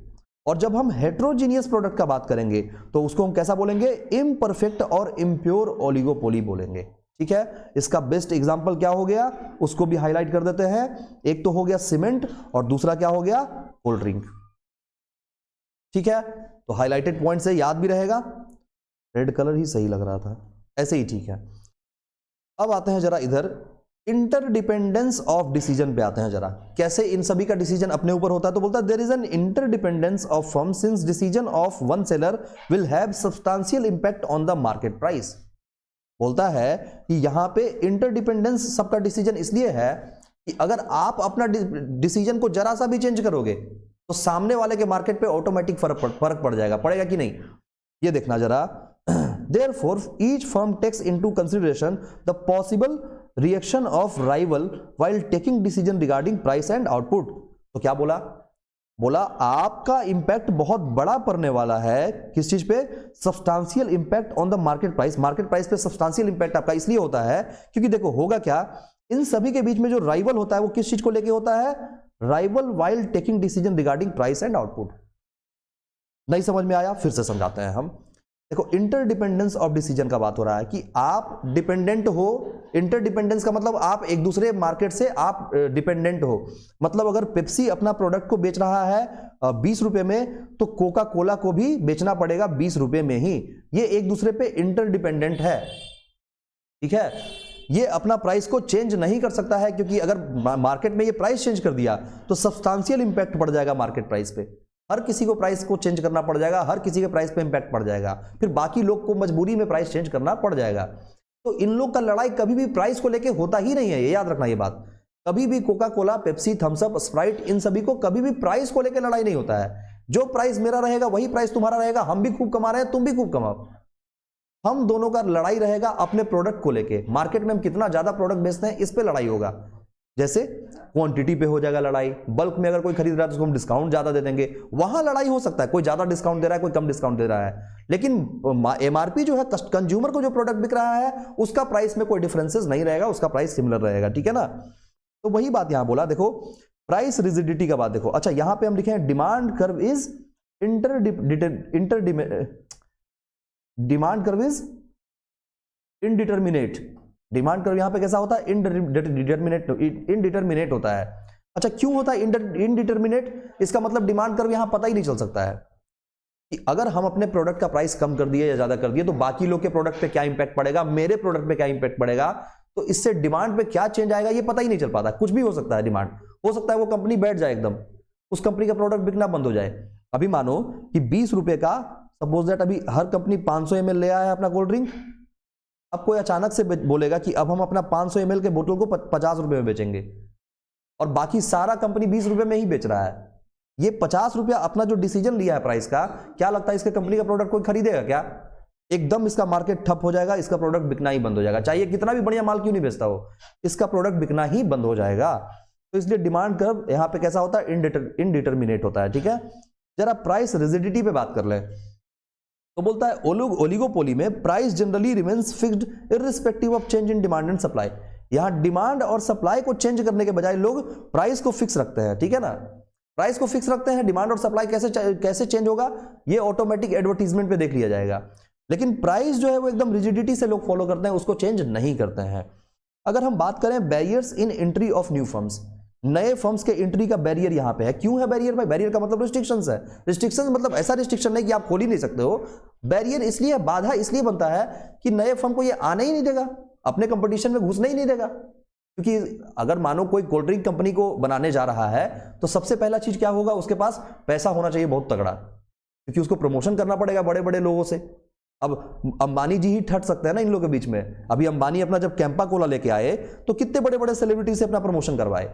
और जब हम हेट्रोजीनियस प्रोडक्ट का बात करेंगे तो उसको हम कैसा बोलेंगे, इम्परफेक्ट और इम्प्योर ओलिगोपोली बोलेंगे, ठीक है। इसका बेस्ट एग्जांपल क्या हो गया, उसको भी हाईलाइट कर देते हैं। एक तो हो गया सीमेंट और दूसरा क्या हो गया, कोल्ड ड्रिंक, ठीक है। तो हाईलाइटेड पॉइंट से याद भी रहेगा, रेड कलर ही सही लग रहा था, ऐसे ही ठीक है। अब आते हैं जरा इधर इंटरडिपेंडेंस ऑफ डिसीजन पे आते हैं जरा, कैसे इन सभी का डिसीजन अपने ऊपर होता है। तो बोलता है there is an interdependence of firm since decision of one seller will have substantial impact on the market price. बोलता है कि यहां पे इंटरडिपेंडेंस सबका डिसीजन इसलिए है कि अगर आप अपना डिसीजन को जरा सा भी चेंज करोगे तो सामने वाले के मार्केट पे ऑटोमेटिक फर्क पड़ जाएगा, पड़ेगा कि नहीं, ये देखना जरा। Therefore, each firm takes into consideration the possible reaction of rival while taking decision regarding price and output। तो क्या बोला, बोला आपका इंपैक्ट बहुत बड़ा पड़ने वाला है किस चीज पे, substantial impact on the market price. Market price पे सब्सटेंशियल इंपैक्ट आपका इसलिए होता है क्योंकि देखो होगा क्या, इन सभी के बीच में जो राइवल होता है वो किस चीज को लेके होता है, rival while taking decision regarding price and output. नहीं समझ में आया, फिर से समझाते हैं हम। देखो इंटरडिपेंडेंस ऑफ डिसीजन का बात हो रहा है कि आप डिपेंडेंट हो, इंटरडिपेंडेंस का मतलब आप एक दूसरे मार्केट से आप डिपेंडेंट हो। मतलब अगर पेप्सी अपना प्रोडक्ट को बेच रहा है 20 रुपए में, तो कोका कोला को भी बेचना पड़ेगा 20 रुपए में ही। ये एक दूसरे पे इंटरडिपेंडेंट है, ठीक है। ये अपना प्राइस को चेंज नहीं कर सकता है, क्योंकि अगर मार्केट में ये प्राइस चेंज कर दिया तो सब्सटेंशियल इंपैक्ट पड़ जाएगा मार्केट प्राइस पे। हर किसी को प्राइस को चेंज करना पड़ जाएगा, हर किसी के प्राइस पे इंपैक्ट पड़ जाएगा, फिर बाकी लोग को मजबूरी में प्राइस चेंज करना पड़ जाएगा। तो इन लोग का लड़ाई कभी भी प्राइस को लेके होता ही नहीं है, ये याद रखना ये बात। कभी भी Coca Cola, Pepsi, Thums Up, Sprite, इन सभी को कभी भी प्राइस को लेकर लड़ाई नहीं होता है। जो प्राइस मेरा रहेगा वही प्राइस तुम्हारा रहेगा, हम भी खूब कमा रहे हैं, तुम भी खूब कमाओ। हम दोनों का लड़ाई रहेगा अपने प्रोडक्ट को लेके, मार्केट में हम कितना ज्यादा प्रोडक्ट बेचते हैं इस पे लड़ाई होगा। जैसे क्वांटिटी पे हो जाएगा लड़ाई, बल्क में अगर कोई खरीद रहा है तो उसको हम डिस्काउंट ज्यादा दे देंगे, वहां लड़ाई हो सकता है, कोई ज्यादा डिस्काउंट दे रहा है, कोई कम डिस्काउंट दे रहा है। लेकिन एमआरपी जो है, कंज्यूमर को जो प्रोडक्ट बिक रहा है उसका प्राइस में कोई डिफरेंसेस नहीं रहेगा, उसका प्राइस सिमिलर रहेगा, ठीक है ना। तो वही बात यहां बोला, देखो प्राइस रिजिडिटी का बात देखो। अच्छा यहां पे हम लिखे हैं demand curve is demand curve is indeterminate. Demand curve यहां पे कैसा होता है, इनडिटर्मिनेट होता है। अच्छा क्यों होता है इनडिटर्मिनेट, इसका मतलब डिमांड कर्व यहां पता ही नहीं चल सकता है कि अगर हम अपने प्रोडक्ट का प्राइस कम कर दिए या ज्यादा कर दिए तो बाकी लोग के प्रोडक्ट पे क्या इंपैक्ट पड़ेगा, मेरे प्रोडक्ट पे क्या इंपैक्ट पड़ेगा, तो इससे डिमांड पे क्या चेंज आएगा ये पता ही नहीं चल पाता। कुछ भी हो सकता है, डिमांड हो सकता है वो कंपनी बैठ जाए एकदम, उस कंपनी का प्रोडक्ट बिकना बंद हो जाए। अभी मानो कि 20 रुपए का, सपोज दैट अभी हर कंपनी 500 ml ले आया है अपना कोल्ड ड्रिंक, अब कोई अचानक से बोलेगा कि अब हम अपना 500 ml के बोतल को 50 रुपए में बेचेंगे और बाकी सारा कंपनी 20 रुपए में ही बेच रहा है। ये 50 रुपया अपना जो डिसीजन लिया है प्राइस का, क्या लगता है इसके कंपनी का प्रोडक्ट कोई खरीदेगा क्या? एकदम इसका मार्केट ठप हो जाएगा, इसका प्रोडक्ट बिकना ही बंद हो जाएगा, चाहे कितना भी बढ़िया माल क्यों नहीं बेचता हो, इसका प्रोडक्ट बिकना ही बंद हो जाएगा। तो इसलिए डिमांड कर्व यहां पे कैसा होता है, इनडिटर्मिनेट होता है, ठीक है। जरा प्राइस रिजिडिटी पे बात कर ले, तो बोलता है ओलिगोपोली में price generally remains fixed irrespective of change in demand and supply. यहां डिमांड और सप्लाई को चेंज करने के बजाय लोग प्राइस को फिक्स रखते हैं, ठीक है ना। प्राइस को फिक्स रखते हैं, डिमांड और सप्लाई कैसे चेंज होगा ये ऑटोमेटिक एडवर्टीजमेंट पे देख लिया जाएगा। लेकिन प्राइस जो है वो एकदम रिजिडिटी से लोग फॉलो करते हैं, उसको चेंज नहीं करते हैं। अगर हम बात करें barriers in entry of new firms, नए फर्म्स के एंट्री का बैरियर यहां पे है। क्यों है बैरियर भाई? बैरियर का मतलब रिस्ट्रिक्शंस है। रिस्ट्रिक्शंस मतलब ऐसा रिस्ट्रिक्शन नहीं कि आप खोल ही नहीं सकते हो। बैरियर इसलिए, बाधा इसलिए बनता है कि नए फर्म को ये आने ही नहीं देगा, अपने कंपटीशन में घुसने ही नहीं देगा। क्योंकि अगर मानो कोई कोल्ड ड्रिंक कंपनी को बनाने जा रहा है तो सबसे पहला चीज क्या होगा, उसके पास पैसा होना चाहिए बहुत तगड़ा, क्योंकि उसको प्रमोशन करना पड़ेगा बड़े बड़े लोगों से। अब अंबानी जी ही ठट सकते हैं ना इन लोगों के बीच में। अभी अंबानी अपना जब कैंपा कोला लेके आए तो कितने बड़े बड़े सेलिब्रिटी से अपना प्रमोशन करवाए,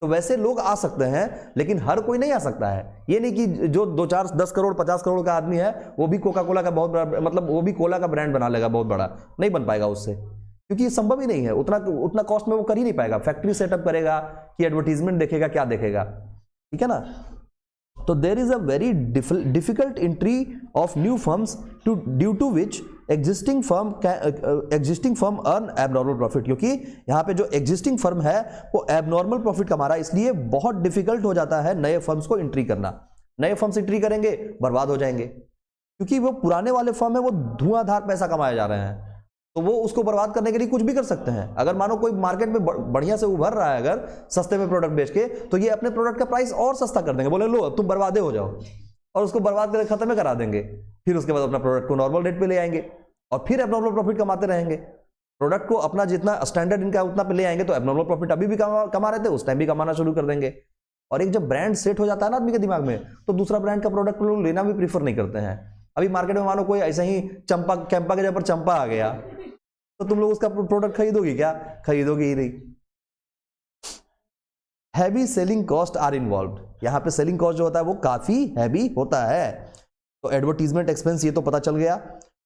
तो वैसे लोग आ सकते हैं, लेकिन हर कोई नहीं आ सकता है। ये नहीं कि जो 2 4 10 करोड़ 50 करोड़ का आदमी है वो भी कोका कोला का बहुत बड़ा, मतलब वो भी कोला का ब्रांड बना लेगा बहुत बड़ा, नहीं बन पाएगा उससे, क्योंकि ये संभव ही नहीं है। उतना कॉस्ट में वो कर ही नहीं पाएगा। फैक्ट्री सेटअप करेगा कि एडवर्टीजमेंट देखेगा, क्या देखेगा, ठीक है ना। तो there is a very difficult entry of new firms due to which existing firm earn abnormal profit, क्योंकि यहाँ पे जो एग्जिस्टिंग फर्म है वो एबनॉर्मल प्रॉफिट कमा रहा है, इसलिए बहुत डिफिकल्ट हो जाता है नए फर्म्स को एंट्री करना। नए फर्म्स एंट्री करेंगे बर्बाद हो जाएंगे, क्योंकि वो पुराने वाले फर्म है वो धुआंधार पैसा कमाए जा रहे हैं, तो वो उसको बर्बाद करने के लिए कुछ भी कर सकते हैं। अगर मानो कोई मार्केट में बढ़िया से उभर रहा है अगर सस्ते में प्रोडक्ट बेच के, तो ये अपने प्रोडक्ट का प्राइस और सस्ता कर देंगे, बोले लो तुम बर्बादे हो जाओ, और उसको बर्बाद करके खत्म करा देंगे। फिर उसके बाद अपना प्रोडक्ट को नॉर्मल रेट पे ले आएंगे और फिर एबनॉर्मल प्रॉफिट कमाते रहेंगे। प्रोडक्ट को अपना जितना स्टैंडर्ड इनका उतना पे ले आएंगे, तो एबनॉर्मल प्रॉफिट अभी भी कमा रहे थे उस टाइम भी कमाना शुरू कर देंगे। और एक जब ब्रांड सेट हो जाता है ना आदमी के दिमाग में, तो दूसरा ब्रांड का प्रोडक्ट लोग लेना भी प्रीफर नहीं करते हैं। अभी मार्केट में मानो कोई ऐसा ही कैंपा के जगह पर चंपा आ गया, तो तुम लोग उसका प्रोडक्ट खरीदोगी क्या? खरीदोगी ही नहीं। Heavy selling cost are involved, यहां पे सेलिंग कॉस्ट जो होता है वो काफी हैवी होता है। तो एडवर्टीजमेंट एक्सपेंस ये तो पता चल गया।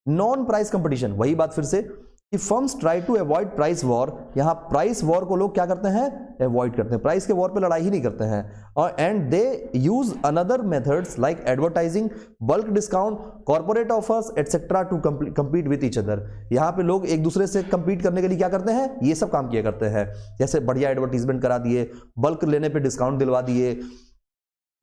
नॉन प्राइस कंपटीशन, वही बात फिर से कि firms try to avoid price war. यहां प्राइस वॉर को लोग क्या करते हैं? अवॉइड करते हैं, प्राइस के वॉर पे लड़ाई ही नहीं करते हैं। और and they use another methods like advertising, bulk discount, corporate offers etcetera to compete with each other. यहां पे लोग एक दूसरे से compete करने के लिए क्या करते हैं? ये सब काम किया करते हैं, जैसे बढ़िया एडवर्टीजमेंट करा दिए, बल्क लेने पे डिस्काउंट दिलवा दिए,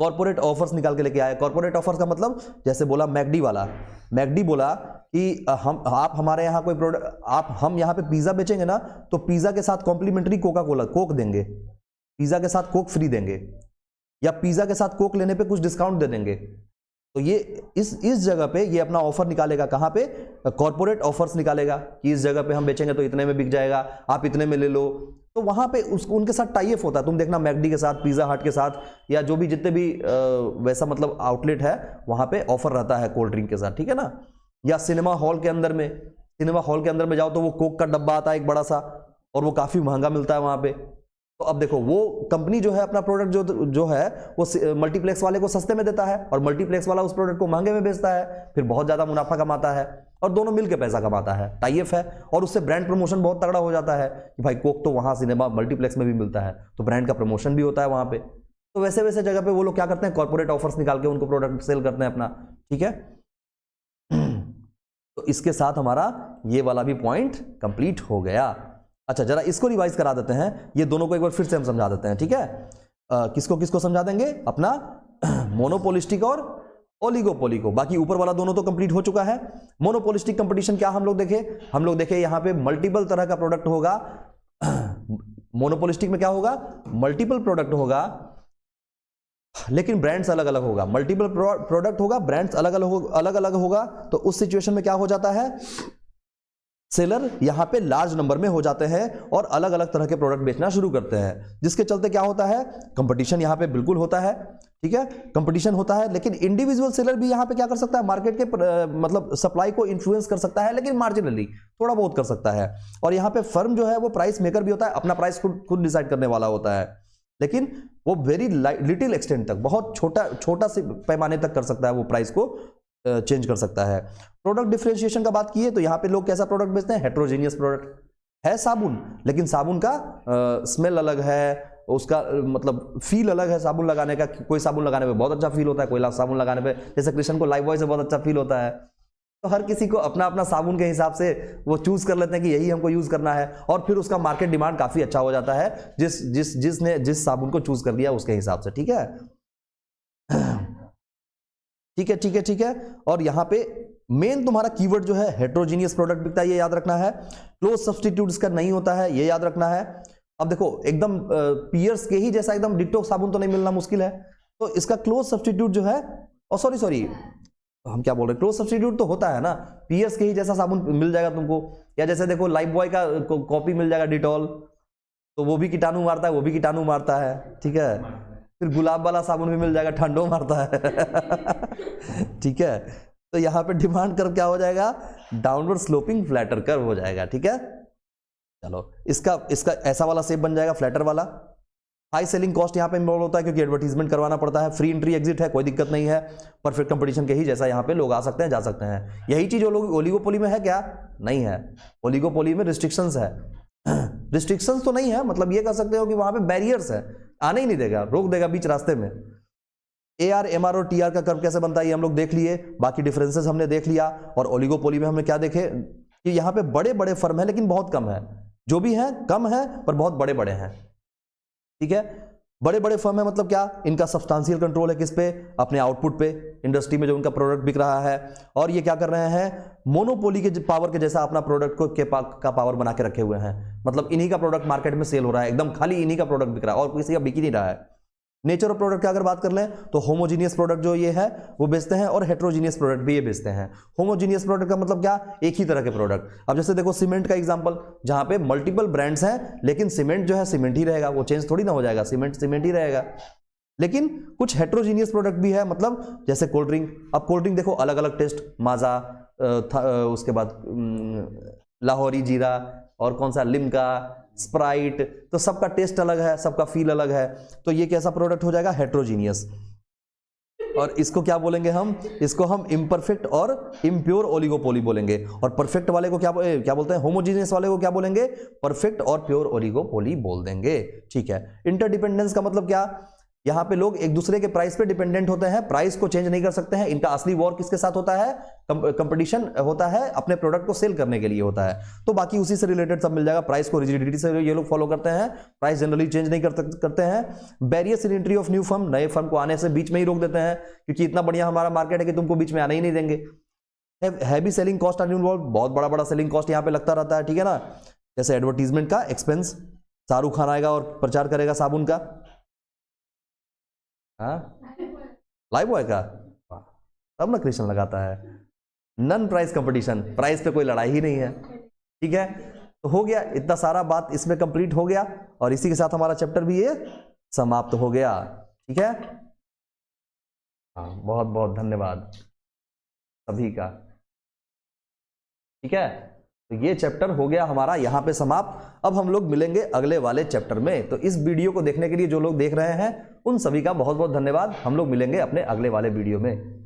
कॉर्पोरेट ऑफर्स निकाल के लेके आए। कॉर्पोरेट ऑफर्स का मतलब जैसे बोला मैकडी वाला, मैकडी बोला कि आप हमारे यहाँ कोई प्रोडक्ट, हम यहाँ पे पिज्जा बेचेंगे ना, तो पिज्जा के साथ कॉम्प्लीमेंट्री कोक देंगे, पिज्जा के साथ कोक फ्री देंगे, या पिज्जा के साथ कोक लेने पे कुछ डिस्काउंट दे देंगे। तो ये इस जगह पे ये अपना ऑफर निकालेगा, कहाँ पे? कॉर्पोरेट ऑफर्स निकालेगा कि इस जगह पे हम बेचेंगे तो इतने में बिक जाएगा, आप इतने में ले लो। तो वहां पे उनके साथ टाई अप होता है। तुम देखना मैकडी के साथ, पिज्जा हट के साथ, या जो भी जितने भी वैसा मतलब आउटलेट है वहां पे ऑफर रहता है कोल्ड ड्रिंक के साथ, ठीक है ना। या सिनेमा हॉल के अंदर में जाओ तो वो कोक का डब्बा आता है एक बड़ा सा, और वो काफी महंगा मिलता है वहां पे। तो अब देखो वो कंपनी जो है अपना प्रोडक्ट जो है वो मल्टीप्लेक्स वाले को सस्ते में देता है, और मल्टीप्लेक्स वाला उस प्रोडक्ट को महंगे में बेचता है, फिर बहुत ज्यादा मुनाफा कमाता है, और दोनों मिलकर पैसा कमाता है, टाई अप है। और उससे ब्रांड प्रमोशन बहुत तगड़ा हो जाता है कि भाई कोक तो वहां सिनेमा मल्टीप्लेक्स में भी मिलता है, तो ब्रांड का प्रमोशन भी होता है वहां पे। तो वैसे वैसे जगह पे वो लोग क्या करते हैं? कॉर्पोरेट ऑफर्स निकाल के उनको प्रोडक्ट सेल करते हैं अपना, ठीक है। तो इसके साथ हमारा ये वाला भी पॉइंट कंप्लीट हो गया। अच्छा, जरा इसको रिवाइज करा देते हैं, ये दोनों को एक बार फिर से हम समझा देते हैं, ठीक है। किसको किसको समझा देंगे? अपना मोनोपोलिस्टिक और ओलिगोपोली को। बाकी ऊपर वाला दोनों तो कंप्लीट हो चुका है। मोनोपोलिस्टिक कंपटीशन क्या हम लोग देखे यहां पे मल्टीपल तरह का प्रोडक्ट होगा। मोनोपोलिस्टिक में क्या होगा? मल्टीपल प्रोडक्ट होगा, लेकिन ब्रांड्स अलग अलग होगा। मल्टीपल प्रोडक्ट होगा, ब्रांड्स अलग अलग होगा। तो उस सिचुएशन में क्या हो जाता है? सेलर यहां पे लार्ज नंबर में हो जाते हैं और अलग अलग तरह के प्रोडक्ट बेचना शुरू करते हैं, जिसके चलते क्या होता है? कंपटीशन यहां पे बिल्कुल होता है, ठीक है, कंपटीशन होता है। लेकिन इंडिविजुअल सेलर भी यहां पे क्या कर सकता है? मार्केट के मतलब सप्लाई को इन्फ्लुएंस कर सकता है, लेकिन मार्जिनली थोड़ा बहुत कर सकता है। और यहां पे फर्म जो है वो प्राइस मेकर भी होता है, अपना प्राइस खुद डिसाइड करने वाला होता है, लेकिन वो वेरी लिटिल एक्सटेंट तक, बहुत छोटा से पैमाने तक कर सकता है, वो प्राइस को चेंज कर सकता है। प्रोडक्ट डिफरेंशिएशन का बात की है तो यहां पे लोग कैसा प्रोडक्ट बेचते हैं? हेट्रोजीनियस प्रोडक्ट है साबुन, लेकिन साबुन का स्मेल अलग है, उसका मतलब फील अलग है साबुन लगाने का। कोई साबुन लगाने पे बहुत अच्छा फील होता है, कोई साबुन लगाने पे, जैसे कृष्ण को लाइफ बॉय से बहुत अच्छा फील होता है। तो हर किसी को अपना अपना साबुन के हिसाब से वो चूज कर लेते हैं कि यही हमको यूज करना है, और फिर उसका मार्केट डिमांड काफी अच्छा हो जाता है जिसने जिस साबुन को चूज कर दिया उसके हिसाब से, ठीक है। ठीक है। और यहां पे मेन तुम्हारा कीवर्ड जो है हेट्रोजीनियस प्रोडक्ट बिकता है, ये याद रखना है। क्लोज सब्स्टिट्यूट इसका नहीं होता है, ये याद रखना है। अब देखो एकदम पियर्स के ही जैसा एकदम डिट्टो साबुन तो नहीं मिलना मुश्किल है, तो इसका क्लोज सब्स्टिट्यूट जो है, सॉरी हम क्या बोल रहे हैं, क्लोज सब्स्टिट्यूट तो होता है ना, पियर्स के ही जैसा साबुन मिल जाएगा तुमको। या जैसे देखो लाइफ बॉय का कॉपी मिल जाएगा डिटॉल, तो वो भी कीटाणु मारता है, वो भी कीटाणु मारता है, ठीक है। फिर गुलाब वाला साबुन भी मिल जाएगा, ठंडो मारता है ठीक है। तो यहाँ पे डिमांड कर्व क्या हो जाएगा? डाउनवर्ड स्लोपिंग फ्लैटर कर्व हो जाएगा, ठीक है। चलो इसका ऐसा वाला शेप बन जाएगा, फ्लैटर वाला। हाई सेलिंग कॉस्ट यहाँ पे इन्वॉल्व होता है क्योंकि एडवर्टीजमेंट करवाना पड़ता है, फ्री एंट्री एग्जिट है, कोई दिक्कत नहीं है, परफेक्ट कंपटीशन के ही जैसा यहाँ पे लोग आ सकते हैं जा सकते हैं। यही चीज ओलिगोपोली में है क्या? नहीं है। ओलिगोपोली में रिस्ट्रिक्शंस है। रिस्ट्रिक्शंस तो नहीं है, मतलब ये कह सकते हो कि वहां पे बैरियर्स है, आने ही नहीं देगा, रोक देगा बीच रास्ते में। AR, MR और TR का कर्व कैसे बनता है ये हम लोग देख लिए, बाकी डिफरेंसेस हमने देख लिया। और ओलिगोपोली में हमने क्या देखे कि यहाँ पे बड़े बड़े फर्म है लेकिन बहुत कम है, जो भी है कम है पर बहुत बड़े बड़े हैं। ठीक है, बड़े बड़े फर्म है मतलब क्या, इनका सब्सटेंशियल कंट्रोल है किस पे, अपने आउटपुट पे, इंडस्ट्री में जो उनका प्रोडक्ट बिक रहा है। और ये क्या कर रहे हैं, मोनोपोली के पावर के जैसा अपना प्रोडक्ट को का पावर बना के रखे हुए हैं, मतलब इन्हीं का प्रोडक्ट मार्केट में सेल हो रहा है, एकदम खाली इन्हीं का प्रोडक्ट बिक रहा है और किसी का बिक ही नहीं रहा है। नेचर ऑफ प्रोडक्ट की अगर बात कर लें तो होमोजीनियस प्रोडक्ट जो ये है वो बेचते हैं और हेट्रोजीनियस प्रोडक्ट भी ये बेचते हैं। होमोजीनियस प्रोडक्ट का मतलब क्या, एक ही तरह के प्रोडक्ट। अब जैसे देखो सीमेंट का एग्जांपल, जहां पे मल्टीपल ब्रांड्स हैं लेकिन सीमेंट जो है सीमेंट ही रहेगा, वो चेंज थोड़ी ना हो जाएगा, सीमेंट सीमेंट ही रहेगा। लेकिन कुछ हेट्रोजीनियस प्रोडक्ट भी है, मतलब जैसे कोल्ड ड्रिंक। अब कोल्ड ड्रिंक देखो अलग अलग टेस्ट, माजा, उसके बाद लाहौरी जीरा और कौन सा लिम्का, स्प्राइट, तो सबका टेस्ट अलग है, सबका फील अलग है। तो ये कैसा प्रोडक्ट हो जाएगा, हेट्रोजीनियस। और इसको क्या बोलेंगे हम, इसको हम इम्परफेक्ट और इम्प्योर ओलिगोपोली बोलेंगे। और परफेक्ट वाले को क्या बोलते हैं, होमोजीनियस वाले को क्या बोलेंगे, परफेक्ट और प्योर ओलिगोपोली बोल देंगे। ठीक है, इंटरडिपेंडेंस का मतलब क्या, यहां पे लोग एक दूसरे के प्राइस पे डिपेंडेंट होते हैं, प्राइस को चेंज नहीं कर सकते हैं। इनका असली वॉर किसके साथ होता है, कंपटीशन होता है, अपने प्रोडक्ट को सेल करने के लिए होता है। तो बाकी उसी से रिलेटेड सब मिल जाएगा। प्राइस को रिजिडिटी से ये लोग फॉलो करते हैं, प्राइस जनरली चेंज नहीं करते हैं। Barriers in entry of new firm, नए फर्म को आने से बीच में ही रोक देते हैं, क्योंकि इतना बढ़िया हमारा मार्केट है कि तुमको बीच में आने ही नहीं देंगे। Heavy selling cost are involve, बहुत बड़ा बड़ा सेलिंग कॉस्ट यहाँ पे लगता रहता है। ठीक है ना, जैसे एडवर्टीजमेंट का एक्सपेंस, शाहरुख खान आएगा और प्रचार करेगा साबुन का, लाइव बॉय का, तब ना कृष्ण लगाता है। नन प्राइस कंपटीशन, प्राइस पे कोई लड़ाई ही नहीं है। ठीक है, तो हो गया, इतना सारा बात इसमें कंप्लीट हो गया और इसी के साथ हमारा चैप्टर भी ये समाप्त हो गया। ठीक है, हाँ, बहुत बहुत धन्यवाद सभी का। ठीक है, तो ये चैप्टर हो गया हमारा यहाँ पे समाप्त। अब हम लोग मिलेंगे अगले वाले चैप्टर में। तो इस वीडियो को देखने के लिए जो लोग देख रहे हैं उन सभी का बहुत बहुत धन्यवाद। हम लोग मिलेंगे अपने अगले वाले वीडियो में।